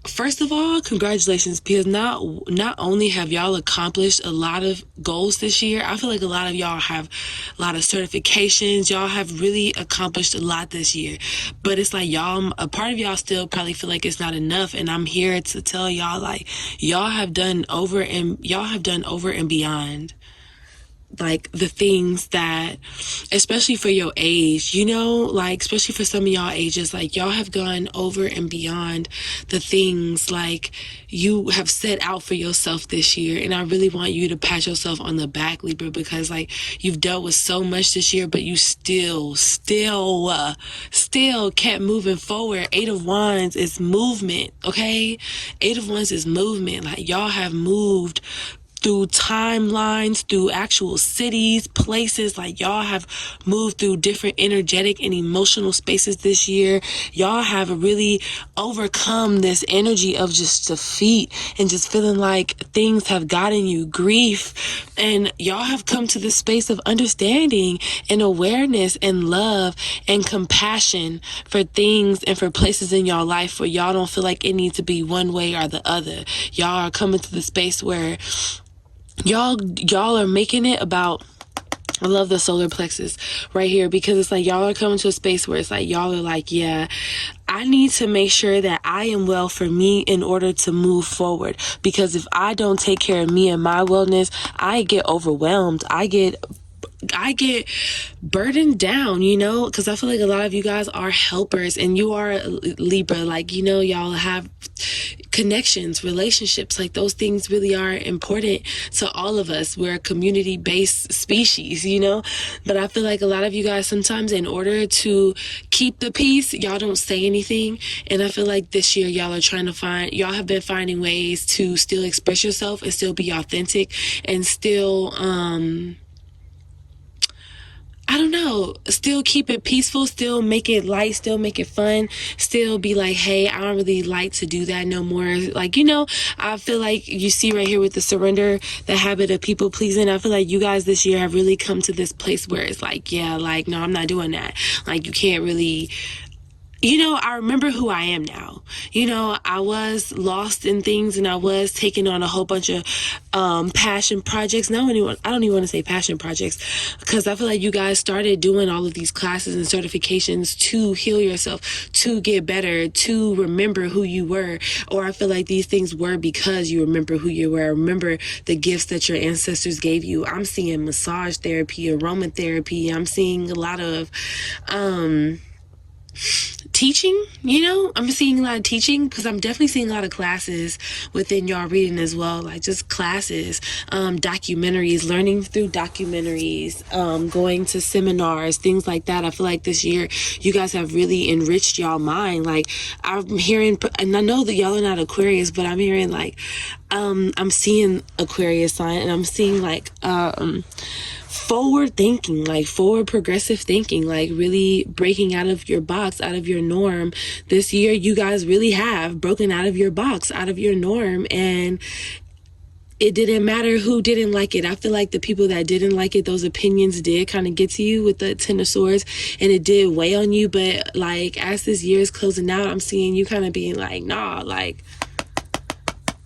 first of all, congratulations, because not only have y'all accomplished a lot of goals this year, I feel like a lot of y'all have a lot of certifications. Y'all have really accomplished a lot this year. But it's like a part of y'all still probably feel like it's not enough. And I'm here to tell y'all, like, y'all have done over and beyond. Like, the things that, especially for your age, like, especially for some of y'all ages, like, y'all have gone over and beyond the things like you have set out for yourself this year. And I really want you to pat yourself on the back, Libra, because like, you've dealt with so much this year, but you still kept moving forward. 8 of Wands is movement, okay? 8 of Wands is movement. Like, y'all have moved through timelines, through actual cities, places. Like, y'all have moved through different energetic and emotional spaces this year. Y'all have really overcome this energy of just defeat and just feeling like things have gotten you, grief. And y'all have come to this space of understanding and awareness and love and compassion for things and for places in y'all life where y'all don't feel like it needs to be one way or the other. Y'all are coming to the space where y'all are making it about, I love the solar plexus right here, because it's like y'all are coming to a space where it's like y'all are like, yeah, I need to make sure that I am well for me in order to move forward. Because if I don't take care of me and my wellness, I get overwhelmed. I get burdened down, you know, because I feel like a lot of you guys are helpers, and you are Libra. Like, you know, y'all have connections, relationships. Like, those things really are important to all of us. We're a community-based species, you know. But I feel like a lot of you guys, sometimes in order to keep the peace, y'all don't say anything. And I feel like this year y'all have been finding ways to still express yourself and still be authentic and still I don't know, still keep it peaceful, still make it light, still make it fun, still be like, hey, I don't really like to do that no more. Like, you know, I feel like you see right here with the surrender, the habit of people pleasing. I feel like you guys this year have really come to this place where it's like, yeah, like, no, I'm not doing that. Like, you can't really, you know, I remember who I am now. You know, I was lost in things, and I was taking on a whole bunch of passion projects. I don't even want to say passion projects, because I feel like you guys started doing all of these classes and certifications to heal yourself, to get better, to remember who you were. Or I feel like these things were because you remember who you were. Remember the gifts that your ancestors gave you. I'm seeing massage therapy, aromatherapy. I'm seeing a lot of teaching, you know, I'm seeing a lot of teaching, because I'm definitely seeing a lot of classes within y'all reading as well, like just classes, documentaries, learning through documentaries, going to seminars, things like that. I feel like this year you guys have really enriched y'all mind. Like, I'm hearing, and I know that y'all are not Aquarius, but I'm hearing like, I'm seeing Aquarius sign, and I'm seeing like, forward thinking, like forward progressive thinking, like really breaking out of your box, out of your norm. This year, you guys really have broken out of your box, out of your norm, and it didn't matter who didn't like it. I feel like the people that didn't like it, those opinions did kind of get to you with the Ten of Swords, and it did weigh on you. But like, as this year is closing out, I'm seeing you kind of being like, nah, like,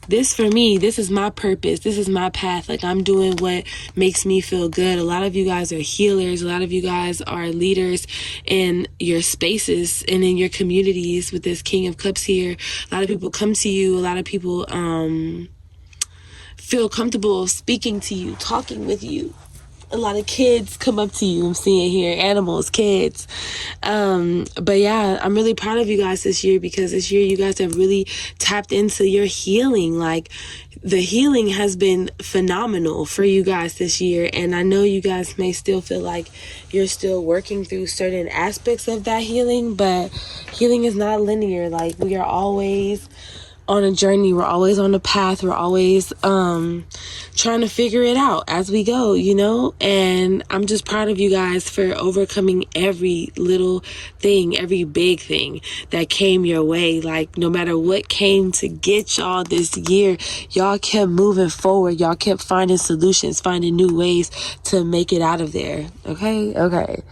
this for me, this is my purpose. This is my path. Like, I'm doing what makes me feel good. A lot of you guys are healers. A lot of you guys are leaders in your spaces and in your communities with this King of Cups here. A lot of people come to you. A lot of people feel comfortable speaking to you, talking with you. A lot of kids come up to you. I'm seeing here animals, kids. But yeah, I'm really proud of you guys this year, because this year you guys have really tapped into your healing. Like, the healing has been phenomenal for you guys this year. And I know you guys may still feel like you're still working through certain aspects of that healing, but healing is not linear. Like, we are always on a journey. We're always on a path. We're always trying to figure it out as we go, you know. And I'm just proud of you guys for overcoming every little thing, every big thing that came your way. Like, no matter what came to get y'all this year, y'all kept moving forward. Y'all kept finding solutions, finding new ways to make it out of there. Okay.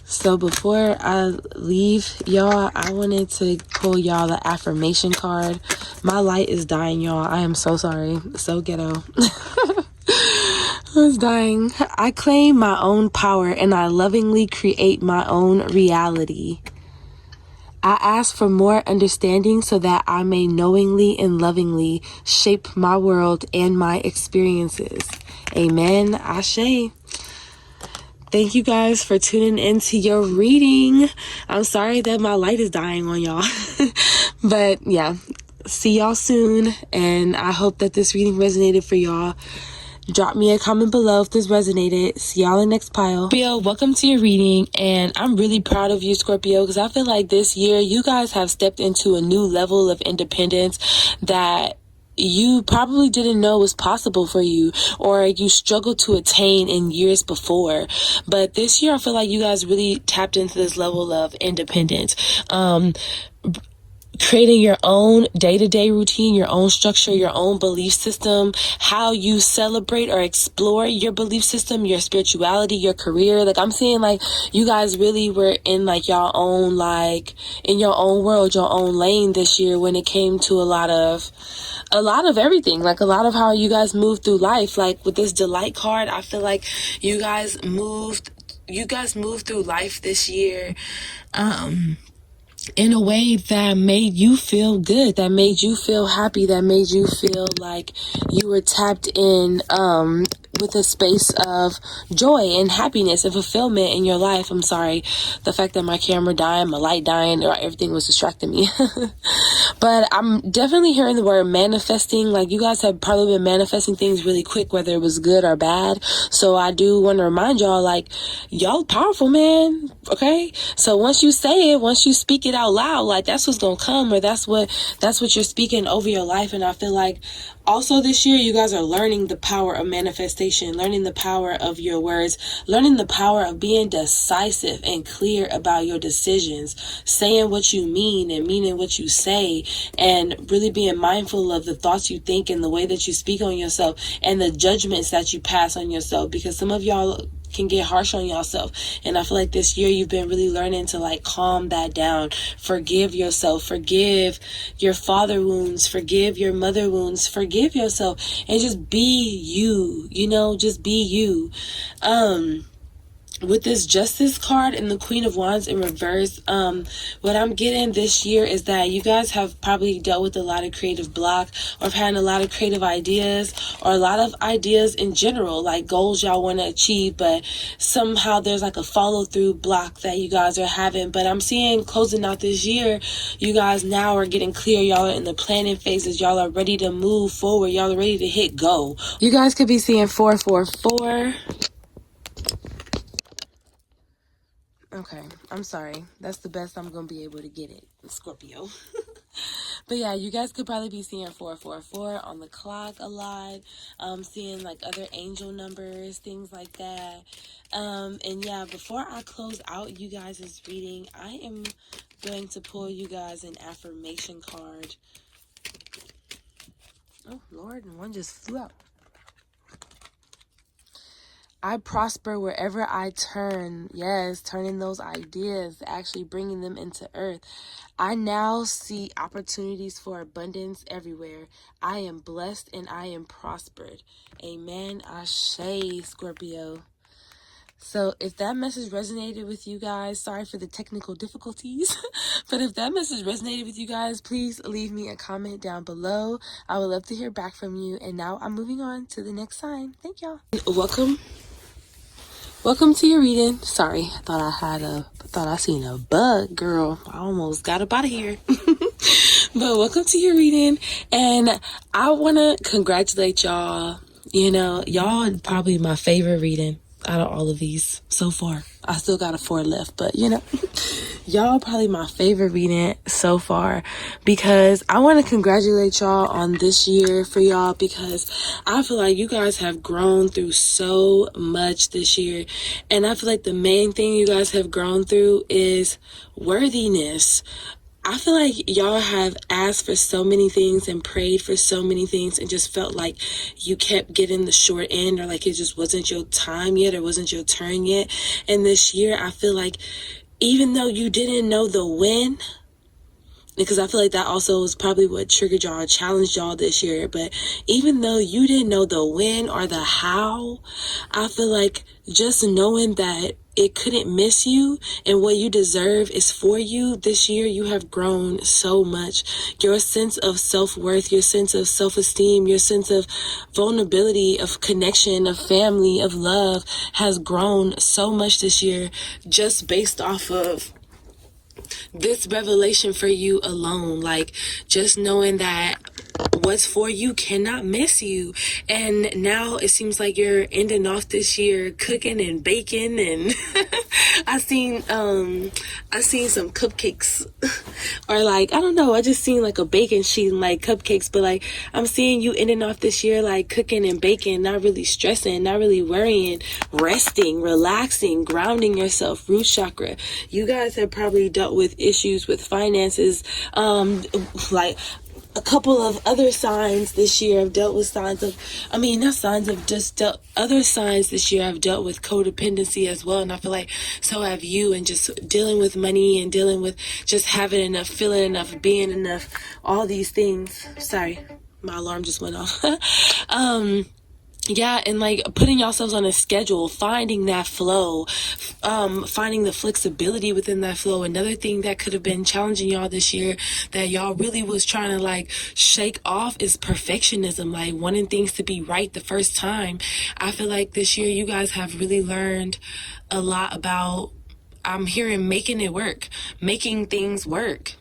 So before I leave, y'all, I wanted to pull y'all the affirmation card. My light is dying, y'all. I am so sorry. So ghetto. I was dying. I claim my own power, and I lovingly create my own reality. I ask for more understanding so that I may knowingly and lovingly shape my world and my experiences. Amen. Ashe. Thank you guys for tuning into your reading. I'm sorry that my light is dying on y'all. But yeah, see y'all soon. And I hope that this reading resonated for y'all. Drop me a comment below if this resonated. See y'all in the next pile. Scorpio, welcome to your reading, and I'm really proud of you, Scorpio, because I feel like this year you guys have stepped into a new level of independence that you probably didn't know was possible for you, or you struggled to attain in years before. But this year I feel like you guys really tapped into this level of independence. Creating your own day-to-day routine, your own structure, your own belief system, how you celebrate or explore your belief system, your spirituality, your career. Like, I'm seeing like you guys really were in like your own, like in your own world, your own lane this year when it came to a lot of everything, like a lot of how you guys moved through life. Like with this delight card, I feel like you guys moved through life this year in a way that made you feel good, that made you feel happy, that made you feel like you were tapped in with a space of joy and happiness and fulfillment in your life. I'm sorry, the fact that my camera dying, my light dying, or everything was distracting me. But I'm definitely hearing the word manifesting. Like, you guys have probably been manifesting things really quick, whether it was good or bad. So I do want to remind y'all, like, y'all powerful, man. Okay? So once you say it, once you speak it out loud, like, that's what's gonna come, or that's what you're speaking over your life. And I feel like also this year, you guys are learning the power of manifestation, learning the power of your words, learning the power of being decisive and clear about your decisions, saying what you mean and meaning what you say, and really being mindful of the thoughts you think and the way that you speak on yourself and the judgments that you pass on yourself, because some of y'all can get harsh on yourself. And I feel like this year you've been really learning to like calm that down, forgive yourself, forgive your father wounds, forgive your mother wounds, forgive yourself, and just be you, just be you. With this Justice card and the Queen of Wands in reverse, what I'm getting this year is that you guys have probably dealt with a lot of creative block, or have had a lot of creative ideas, or a lot of ideas in general, like goals y'all want to achieve, but somehow there's like a follow through block that you guys are having. But I'm seeing closing out this year, you guys now are getting clear. Y'all are in the planning phases. Y'all are ready to move forward. Y'all are ready to hit go. You guys could be seeing 444. Okay, I'm sorry. That's the best I'm going to be able to get it, Scorpio. But yeah, you guys could probably be seeing 444 on the clock a lot. Seeing like other angel numbers, things like that. And yeah, before I close out you guys' reading, I am going to pull you guys an affirmation card. Oh, Lord, and one just flew out. I prosper wherever I turn. Yes, turning those ideas, actually bringing them into earth. I now see opportunities for abundance everywhere. I am blessed and I am prospered. Amen. Ashe, Scorpio. So if that message resonated with you guys, sorry for the technical difficulties, but if that message resonated with you guys, please leave me a comment down below. I would love to hear back from you. And now I'm moving on to the next sign. Thank y'all. Welcome to your reading. Sorry, I thought I seen a bug, girl. I almost got up out of here. But welcome to your reading, and I want to congratulate y'all. Y'all are probably my favorite reading out of all of these so far. I still got a 4 left, but y'all probably my favorite reading so far, because I want to congratulate y'all on this year for y'all, because I feel like you guys have grown through so much this year, and I feel like the main thing you guys have grown through is worthiness. I feel like y'all have asked for so many things and prayed for so many things and just felt like you kept getting the short end, or like it just wasn't your time yet, or wasn't your turn yet. And this year, I feel like even though you didn't know the when, because I feel like that also was probably what triggered y'all, challenged y'all this year. But even though you didn't know the when or the how, I feel like just knowing that it couldn't miss you and what you deserve is for you this year, you have grown so much. Your sense of self-worth, your sense of self-esteem, your sense of vulnerability, of connection, of family, of love has grown so much this year, just based off of this revelation for you alone. Like, just knowing that what's for you cannot miss you. And now it seems like you're ending off this year cooking and baking, and I seen some cupcakes or like, I don't know, I just seen like a baking sheet and like cupcakes, but like I'm seeing you ending off this year like cooking and baking, not really stressing, not really worrying, resting, relaxing, grounding yourself, root chakra. You guys have probably dealt with issues with finances, like a couple of other signs this year have dealt with other signs this year have dealt with codependency as well. And I feel like so have you, and just dealing with money and dealing with just having enough, feeling enough, being enough, all these things. Sorry, my alarm just went off. Yeah, and like putting yourselves on a schedule, finding that flow, finding the flexibility within that flow. Another thing that could have been challenging y'all this year that y'all really was trying to like shake off is perfectionism, like wanting things to be right the first time. I feel like this year you guys have really learned a lot about, I'm hearing, making it work, making things work,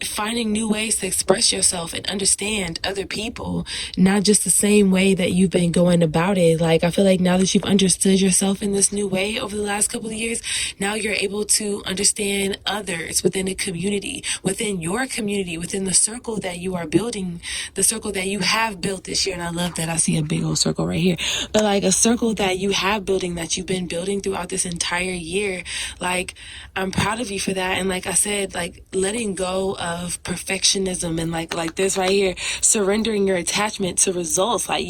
finding new ways to express yourself and understand other people, not just the same way that you've been going about it. Like, I feel like now that you've understood yourself in this new way over the last couple of years, now you're able to understand others within a community, within your community, within the circle that you are building, the circle that you have built this year. And I love that I see a big old circle right here, but like a circle that you have building, that you've been building throughout this entire year. Like, I'm proud of you for that. And like I said, like letting go of perfectionism and like this right here, surrendering your attachment to results. Like,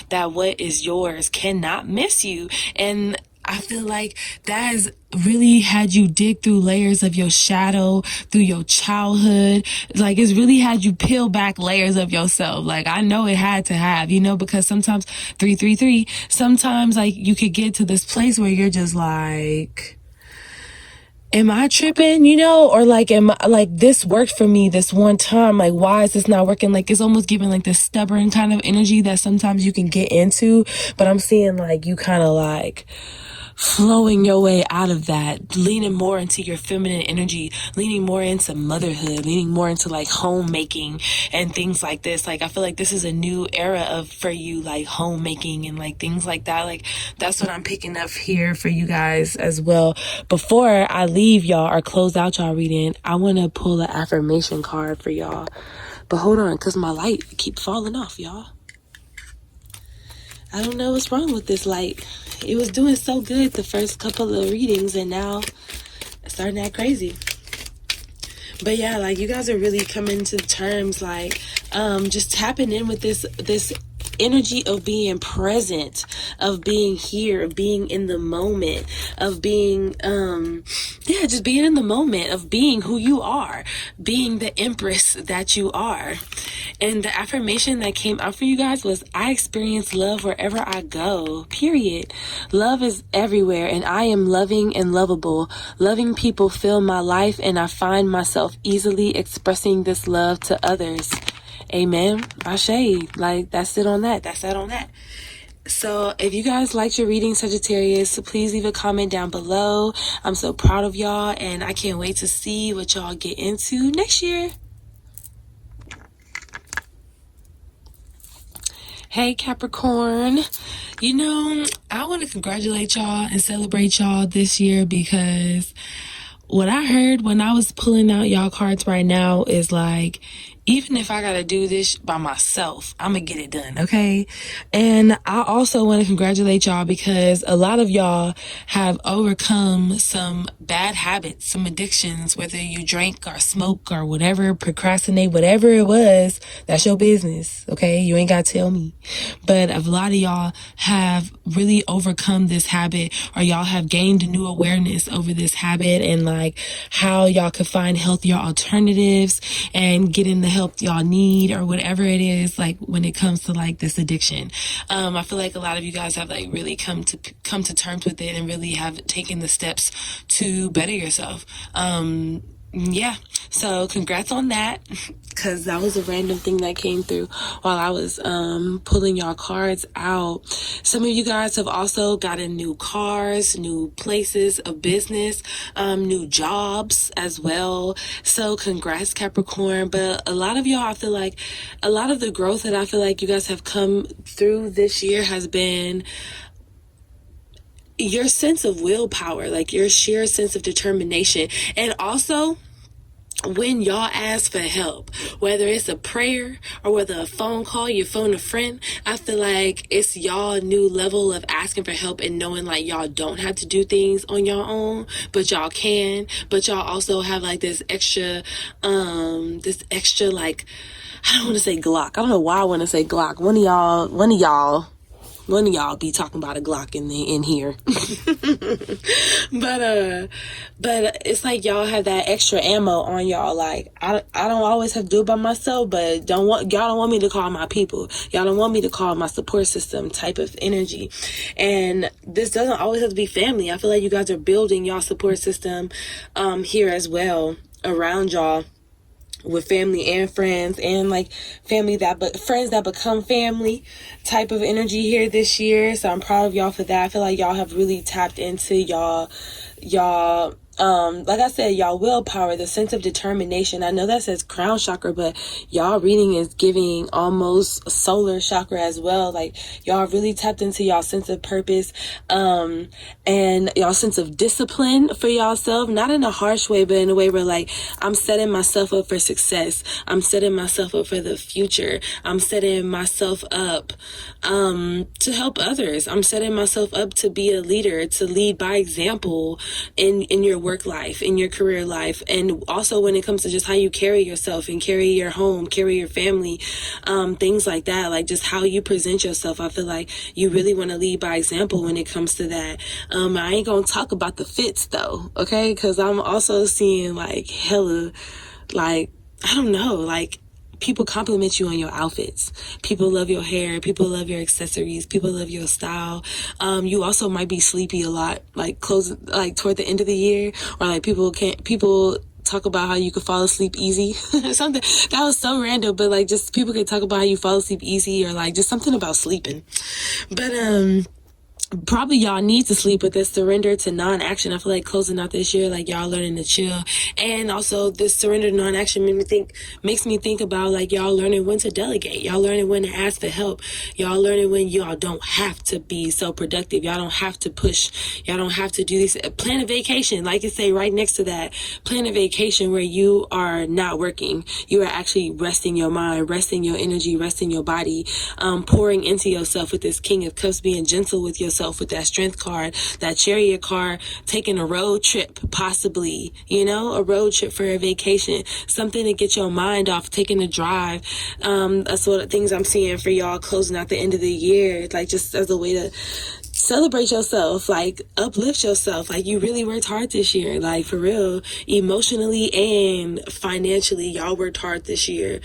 that what is yours cannot miss you. And I feel like that has really had you dig through layers of your shadow, through your childhood. Like, it's really had you peel back layers of yourself. Like, I know it had to have, because sometimes 333, sometimes like you could get to this place where you're just like, am I tripping, or like, am I like, this worked for me this one time, like, why is this not working? Like, it's almost giving like this stubborn kind of energy that sometimes you can get into, but I'm seeing like you kind of like flowing your way out of that, leaning more into your feminine energy, leaning more into motherhood, leaning more into like homemaking and things like this. Like, I feel like this is a new era for you, like homemaking and like things like that. Like, that's what I'm picking up here for you guys as well. Before I leave y'all or close out y'all reading, I want to pull an affirmation card for y'all. But hold on, because my light keep falling off, y'all. I don't know what's wrong with this light. It was doing so good the first couple of readings, and now it's starting to act crazy. But yeah, like, you guys are really coming to terms, like, just tapping in with this energy of being present, of being here, of being in the moment, of being, just being in the moment, of being who you are, being the empress that you are. And the affirmation that came out for you guys was, I experience love wherever I go, period. Love is everywhere, and I am loving and lovable. Loving people fill my life, and I find myself easily expressing this love to others. Amen. Ashe. Like, that's it on that. That's that on that. So if you guys liked your reading, Sagittarius, please leave a comment down below. I'm so proud of y'all, and I can't wait to see what y'all get into next year. Hey, Capricorn. I want to congratulate y'all and celebrate y'all this year, because what I heard when I was pulling out y'all cards right now is like, even if I gotta do this by myself, I'm gonna get it done, okay? And I also want to congratulate y'all, because a lot of y'all have overcome some bad habits, some addictions, whether you drink or smoke or whatever, procrastinate, whatever it was, that's your business, okay? You ain't gotta tell me. But a lot of y'all have really overcome this habit, or y'all have gained a new awareness over this habit, and like how y'all could find healthier alternatives and get in the help y'all need, or whatever it is, like when it comes to like this addiction. I feel like a lot of you guys have like really come to terms with it, and really have taken the steps to better yourself. Yeah, so congrats on that, because that was a random thing that came through while I was pulling y'all cards out. Some of you guys have also gotten new cars, new places of business, new jobs as well. So congrats, Capricorn. But a lot of y'all, I feel like a lot of the growth that I feel like you guys have come through this year has been your sense of willpower, like your sheer sense of determination. And also, when y'all ask for help, whether it's a prayer or whether a phone call, you phone a friend, I feel like it's y'all new level of asking for help and knowing like y'all don't have to do things on your own, but y'all can. But y'all also have like this extra like, I don't want to say Glock. I don't know why I want to say Glock. One of y'all be talking about a Glock in here. but it's like y'all have that extra ammo on y'all. Like I don't always have to do it by myself, but y'all don't want me to call my people. Y'all don't want me to call my support system type of energy. And this doesn't always have to be family. I feel like you guys are building y'all support system here as well around y'all, with family and friends, and like friends that become family type of energy here this year. So I'm proud of y'all for that. I feel like y'all have really tapped into y'all like I said, y'all willpower, the sense of determination. I know that says crown chakra, but y'all reading is giving almost solar chakra as well. Like y'all really tapped into y'all sense of purpose, and y'all sense of discipline for y'allself, not in a harsh way, but in a way where like, I'm setting myself up for success. I'm setting myself up for the future. I'm setting myself up, to help others. I'm setting myself up to be a leader, to lead by example in your work life, in your career life, and also when it comes to just how you carry yourself and carry your home, carry your family, things like that, like just how you present yourself. I feel like you really want to lead by example when it comes to that. I ain't gonna talk about the fits though, okay? Because I'm also seeing like hella, like, I don't know, like, people compliment you on your outfits. People love your hair. People love your accessories. People love your style. You also might be sleepy a lot, like toward the end of the year, or like people talk about how you could fall asleep easy. Something that was so random, but like just people can talk about how you fall asleep easy, or like just something about sleeping. But probably y'all need to sleep with this surrender to non-action. I feel like closing out this year, like y'all learning to chill. And also this surrender to non-action makes me think about like y'all learning when to delegate. Y'all learning when to ask for help. Y'all learning when y'all don't have to be so productive. Y'all don't have to push. Y'all don't have to do this. Plan a vacation. Like it say right next to that. Plan a vacation where you are not working. You are actually resting your mind, resting your energy, resting your body, pouring into yourself with this King of Cups, being gentle with yourself with that strength card, that chariot card, taking a road trip, possibly, a road trip for a vacation, something to get your mind off, taking a drive. That's what things I'm seeing for y'all closing out the end of the year, like just as a way to celebrate yourself, like uplift yourself. Like you really worked hard this year, like for real, emotionally and financially, y'all worked hard this year.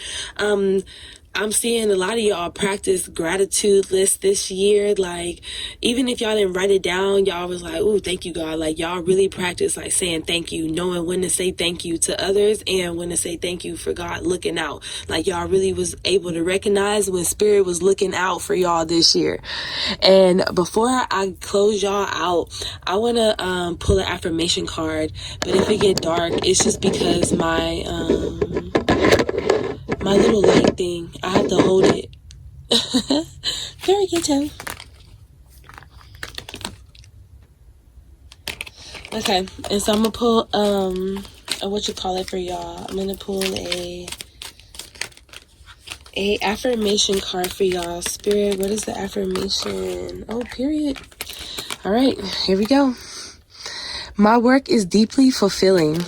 I'm seeing a lot of y'all practice gratitude lists this year. Like, even if y'all didn't write it down, y'all was like, "Ooh, thank you, God." Like, y'all really practice like saying thank you, knowing when to say thank you to others and when to say thank you for God looking out. Like, y'all really was able to recognize when Spirit was looking out for y'all this year. And before I close y'all out, I want to pull an affirmation card. But if it get dark, it's just because my little light thing, I have to hold it. Very ghetto. Okay, and so I'm gonna pull what you call it for y'all. I'm gonna pull a affirmation card for y'all. Spirit, what is the affirmation? Oh, period. All right, here we go. My work is deeply fulfilling.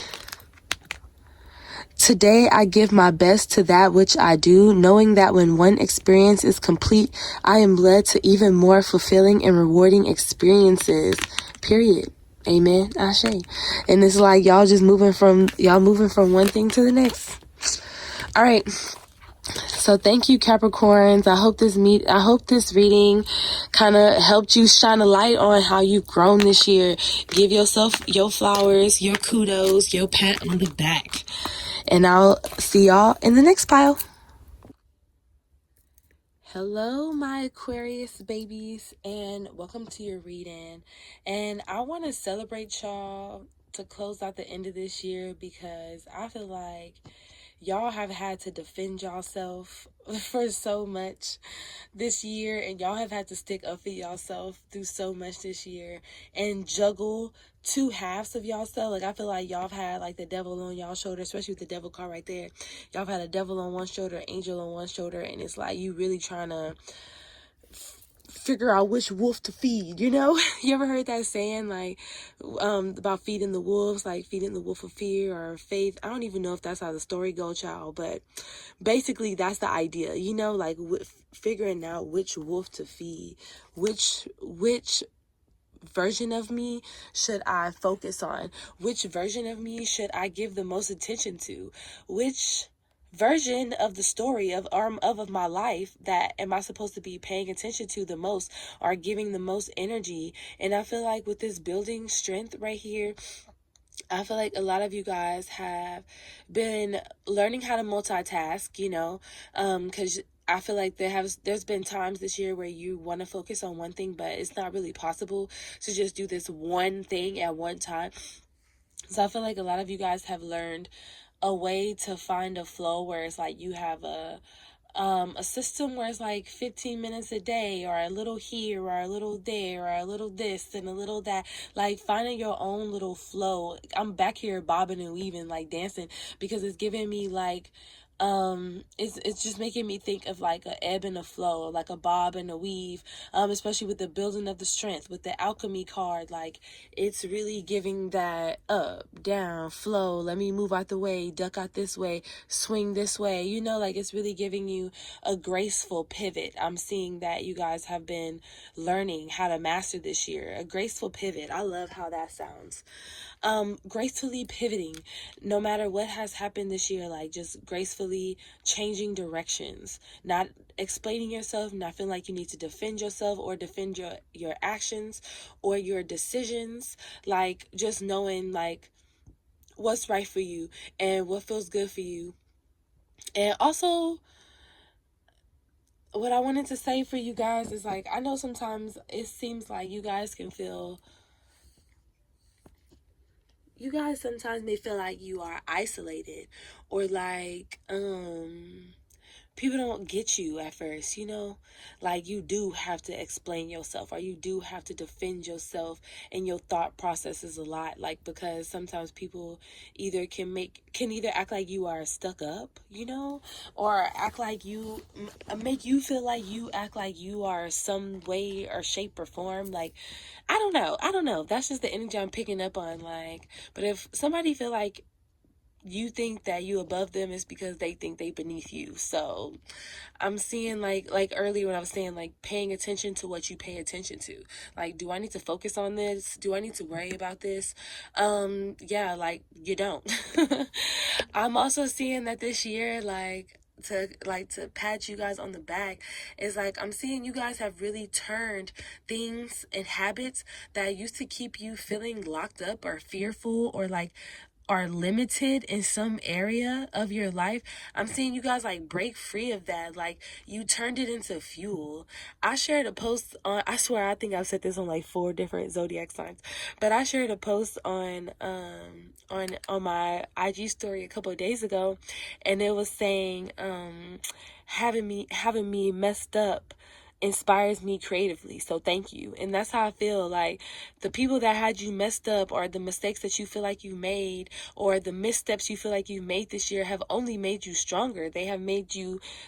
Today, I give my best to that which I do, knowing that when one experience is complete, I am led to even more fulfilling and rewarding experiences. Period. Amen. Ashe. And it's like y'all moving from one thing to the next. All right. So thank you, Capricorns. I hope this reading kind of helped you shine a light on how you've grown this year. Give yourself your flowers, your kudos, your pat on the back. And I'll see y'all in the next pile. Hello, my Aquarius babies, and welcome to your reading. And I want to celebrate y'all to close out the end of this year, because I feel like y'all have had to defend yourself for so much this year, and y'all have had to stick up for yourself through so much this year and juggle two halves of yourself. Like, I feel like y'all have had like the devil on y'all shoulder, especially with the devil card right there. Y'all have had a devil on one shoulder, angel on one shoulder, and it's like you really trying to figure out which wolf to feed, you know? You ever heard that saying, like, about feeding the wolves, like feeding the wolf of fear or faith? I don't even know if that's how the story goes, child, but basically that's the idea, you know, like figuring out which wolf to feed, which version of me should I focus on, which version of me should I give the most attention to, which version of the story of my life that am I supposed to be paying attention to the most, or giving the most energy. And I feel like with this building strength right here, I feel like a lot of you guys have been learning how to multitask, you know, because I feel like there's been times this year where you want to focus on one thing, but it's not really possible to just do this one thing at one time. So I feel like a lot of you guys have learned a way to find a flow where it's like you have a system where it's like 15 minutes a day, or a little here, or a little there, or a little this and a little that, like finding your own little flow. I'm back here bobbing and weaving, like dancing, because it's giving me like, it's just making me think of like a ebb and a flow, like a bob and a weave, especially with the building of the strength, with the alchemy card. Like, it's really giving that up, down, flow, let me move out the way, duck out this way, swing this way, you know, like it's really giving you a graceful pivot. I'm seeing that you guys have been learning how to master this year, a graceful pivot. I love how that sounds. Gracefully pivoting, no matter what has happened this year, like just gracefully changing directions, not explaining yourself, not feeling like you need to defend yourself or defend your actions or your decisions, like just knowing like what's right for you and what feels good for you. And also, what I wanted to say for you guys is, like, I know sometimes it seems like you guys sometimes may feel like you are isolated, or like people don't get you at first, you know, like you do have to explain yourself, or you do have to defend yourself and your thought processes a lot, like, because sometimes people can either act like you are stuck up, you know, or act like make you feel like you act like you are some way or shape or form, like, I don't know, that's just the energy I'm picking up on, like. But if somebody feel like you think that you above them, is because they think they beneath you. So I'm seeing like earlier when I was saying, like, paying attention to what you pay attention to. Like, do I need to focus on this? Do I need to worry about this? Yeah, like, you don't. I'm also seeing that this year, to pat you guys on the back, is like I'm seeing you guys have really turned things and habits that used to keep you feeling locked up or fearful, or like are limited in some area of your life. I'm seeing you guys like break free of that. Like, you turned it into fuel. I shared a post on, I swear, I think I've said this on like 4 different zodiac signs, but I shared a post on my IG story a couple of days ago, and it was saying having me messed up inspires me creatively. So thank you. And that's how I feel. Like, the people that had you messed up, or the mistakes that you feel like you made, or the missteps you feel like you made this year, have only made you stronger. They've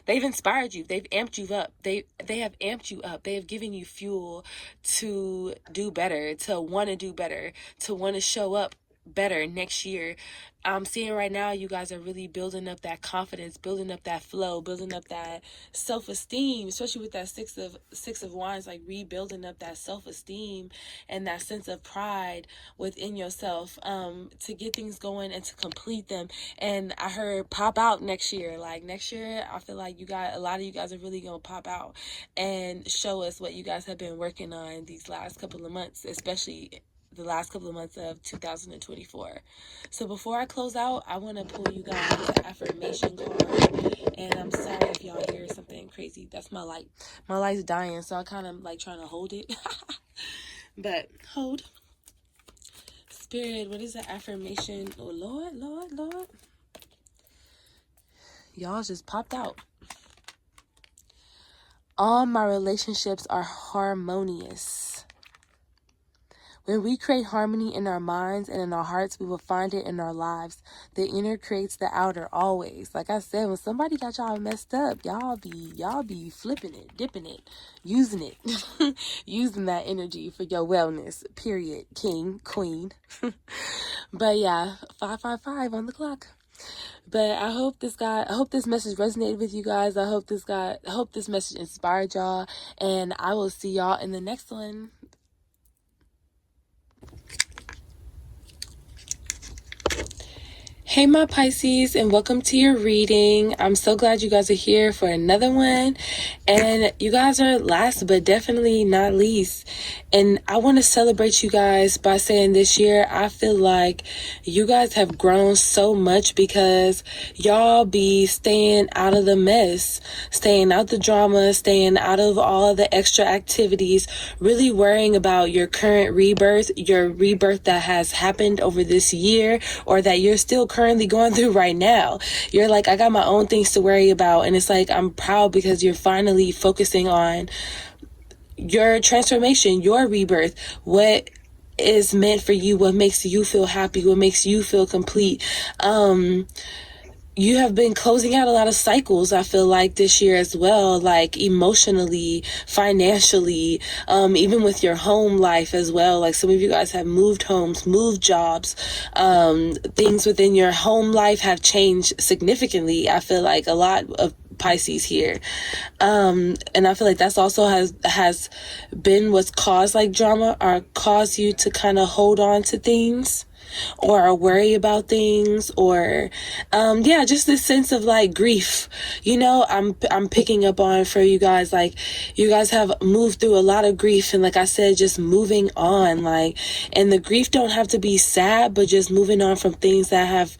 inspired you. They've amped you up. They have amped you up. They have given you fuel to do better, to want to do better, to want to show up better next year. I'm seeing right now you guys are really building up that confidence, building up that flow, building up that self-esteem, especially with that six of wands, like rebuilding up that self-esteem and that sense of pride within yourself, to get things going and to complete them. And I heard pop out next year. Like next year, I feel like a lot of you guys are really gonna pop out and show us what you guys have been working on these last couple of months, especially the last couple of months of 2024. So before I close out, I want to pull you guys an affirmation card. And I'm sorry if y'all hear something crazy. That's my light. My light's dying, so I kind of like trying to hold it. But hold. Spirit, what is the affirmation? Oh, Lord, Lord, Lord. Y'all just popped out. All my relationships are harmonious. When we create harmony in our minds and in our hearts, we will find it in our lives. The inner creates the outer always. Like I said, when somebody got y'all messed up, y'all be flipping it, dipping it, using it, using that energy for your wellness. Period. King, queen. But yeah, 555 on the clock. But I hope this message resonated with you guys. I hope this message inspired y'all, and I will see y'all in the next one. Hey my Pisces, and welcome to your reading. I'm so glad you guys are here for another one. And you guys are last but definitely not least. And I want to celebrate you guys by saying this year, I feel like you guys have grown so much because y'all be staying out of the mess, staying out the drama, staying out of all the extra activities, really worrying about your current rebirth, your rebirth that has happened over this year or that you're still currently going through right now. You're like, I got my own things to worry about. And it's like, I'm proud because you're finally focusing on your transformation, your rebirth, what is meant for you, what makes you feel happy, what makes you feel complete. You have been closing out a lot of cycles, I feel like, this year as well, like emotionally, financially, even with your home life as well. Like some of you guys have moved homes, moved jobs, things within your home life have changed significantly. I feel like a lot of Pisces here. And I feel like that's also has been what's caused like drama or caused you to kind of hold on to things or worry about things or just this sense of like grief. I'm picking up on for you guys, like you guys have moved through a lot of grief, and like I said, just moving on, like, and the grief don't have to be sad, but just moving on from things that have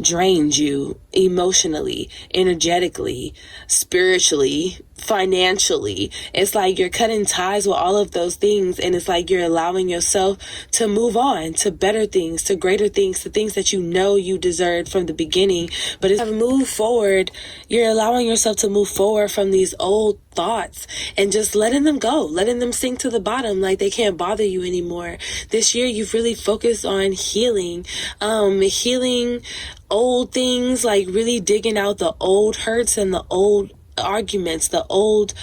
drained you emotionally, energetically, spiritually, financially. It's like you're cutting ties with all of those things, and it's like you're allowing yourself to move on to better things, to greater things, to things that you know you deserved from the beginning. But as you move forward, you're allowing yourself to move forward from these old thoughts and just letting them go, letting them sink to the bottom, like they can't bother you anymore. This year you've really focused on healing old things, like really digging out the old hurts and the old arguments, the old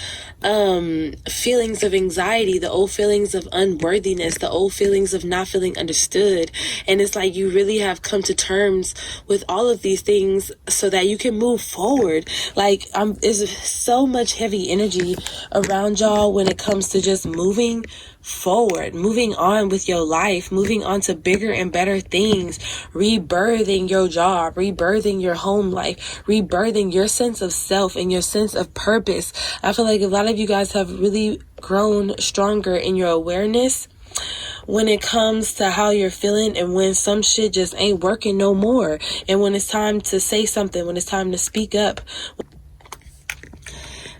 feelings of anxiety, the old feelings of unworthiness, the old feelings of not feeling understood. And it's like you really have come to terms with all of these things so that you can move forward. Like there's so much heavy energy around y'all when it comes to just moving forward, moving on with your life, moving on to bigger and better things, rebirthing your job, rebirthing your home life, rebirthing your sense of self and your sense of purpose. I feel like a lot of you guys have really grown stronger in your awareness when it comes to how you're feeling and when some shit just ain't working no more, and when it's time to say something, when it's time to speak up.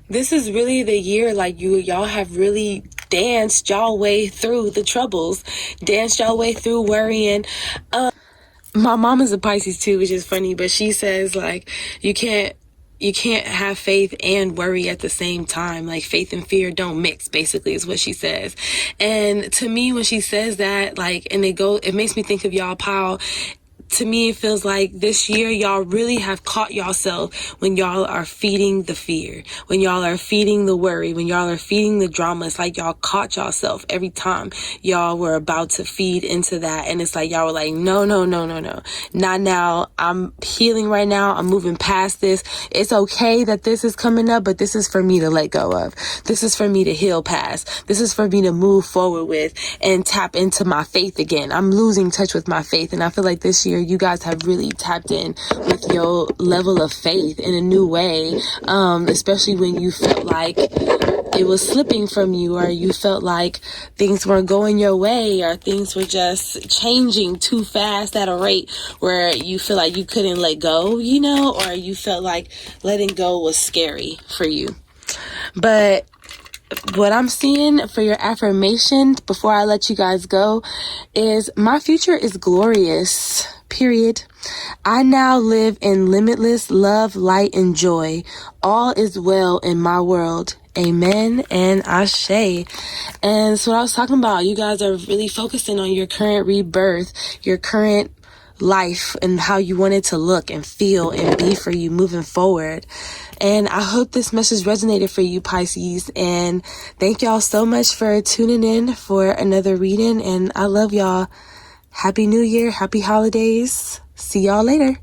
This is really the year like y'all have really danced y'all way through the troubles, danced y'all way through worrying. My mom is a Pisces too, which is funny, but she says like you can't have faith and worry at the same time. Like faith and fear don't mix, basically, is what she says. And to me, when she says that, like, and it makes me think of y'all, Paul. to me, it feels like this year y'all really have caught yourself when y'all are feeding the fear, when y'all are feeding the worry, when y'all are feeding the drama. It's like y'all caught yourself every time y'all were about to feed into that. And it's like y'all were like, no, not now. I'm healing right now. I'm moving past this. It's okay that this is coming up, but this is for me to let go of. This is for me to heal past. This is for me to move forward with and tap into my faith again. I'm losing touch with my faith. And I feel like this year you guys have really tapped in with your level of faith in a new way, especially when you felt like it was slipping from you, or you felt like things weren't going your way, or things were just changing too fast at a rate where you feel like you couldn't let go, or you felt like letting go was scary for you. But what I'm seeing for your affirmation before I let you guys go is, my future is glorious, period. I now live in limitless love, light, and joy. All is well in my world. Amen and Ashe. And so what I was talking about, you guys are really focusing on your current rebirth, your current life, and how you want it to look and feel and be for you moving forward. And I hope this message resonated for you, Pisces. And thank y'all so much for tuning in for another reading. And I love y'all. Happy New Year. Happy holidays. See y'all later.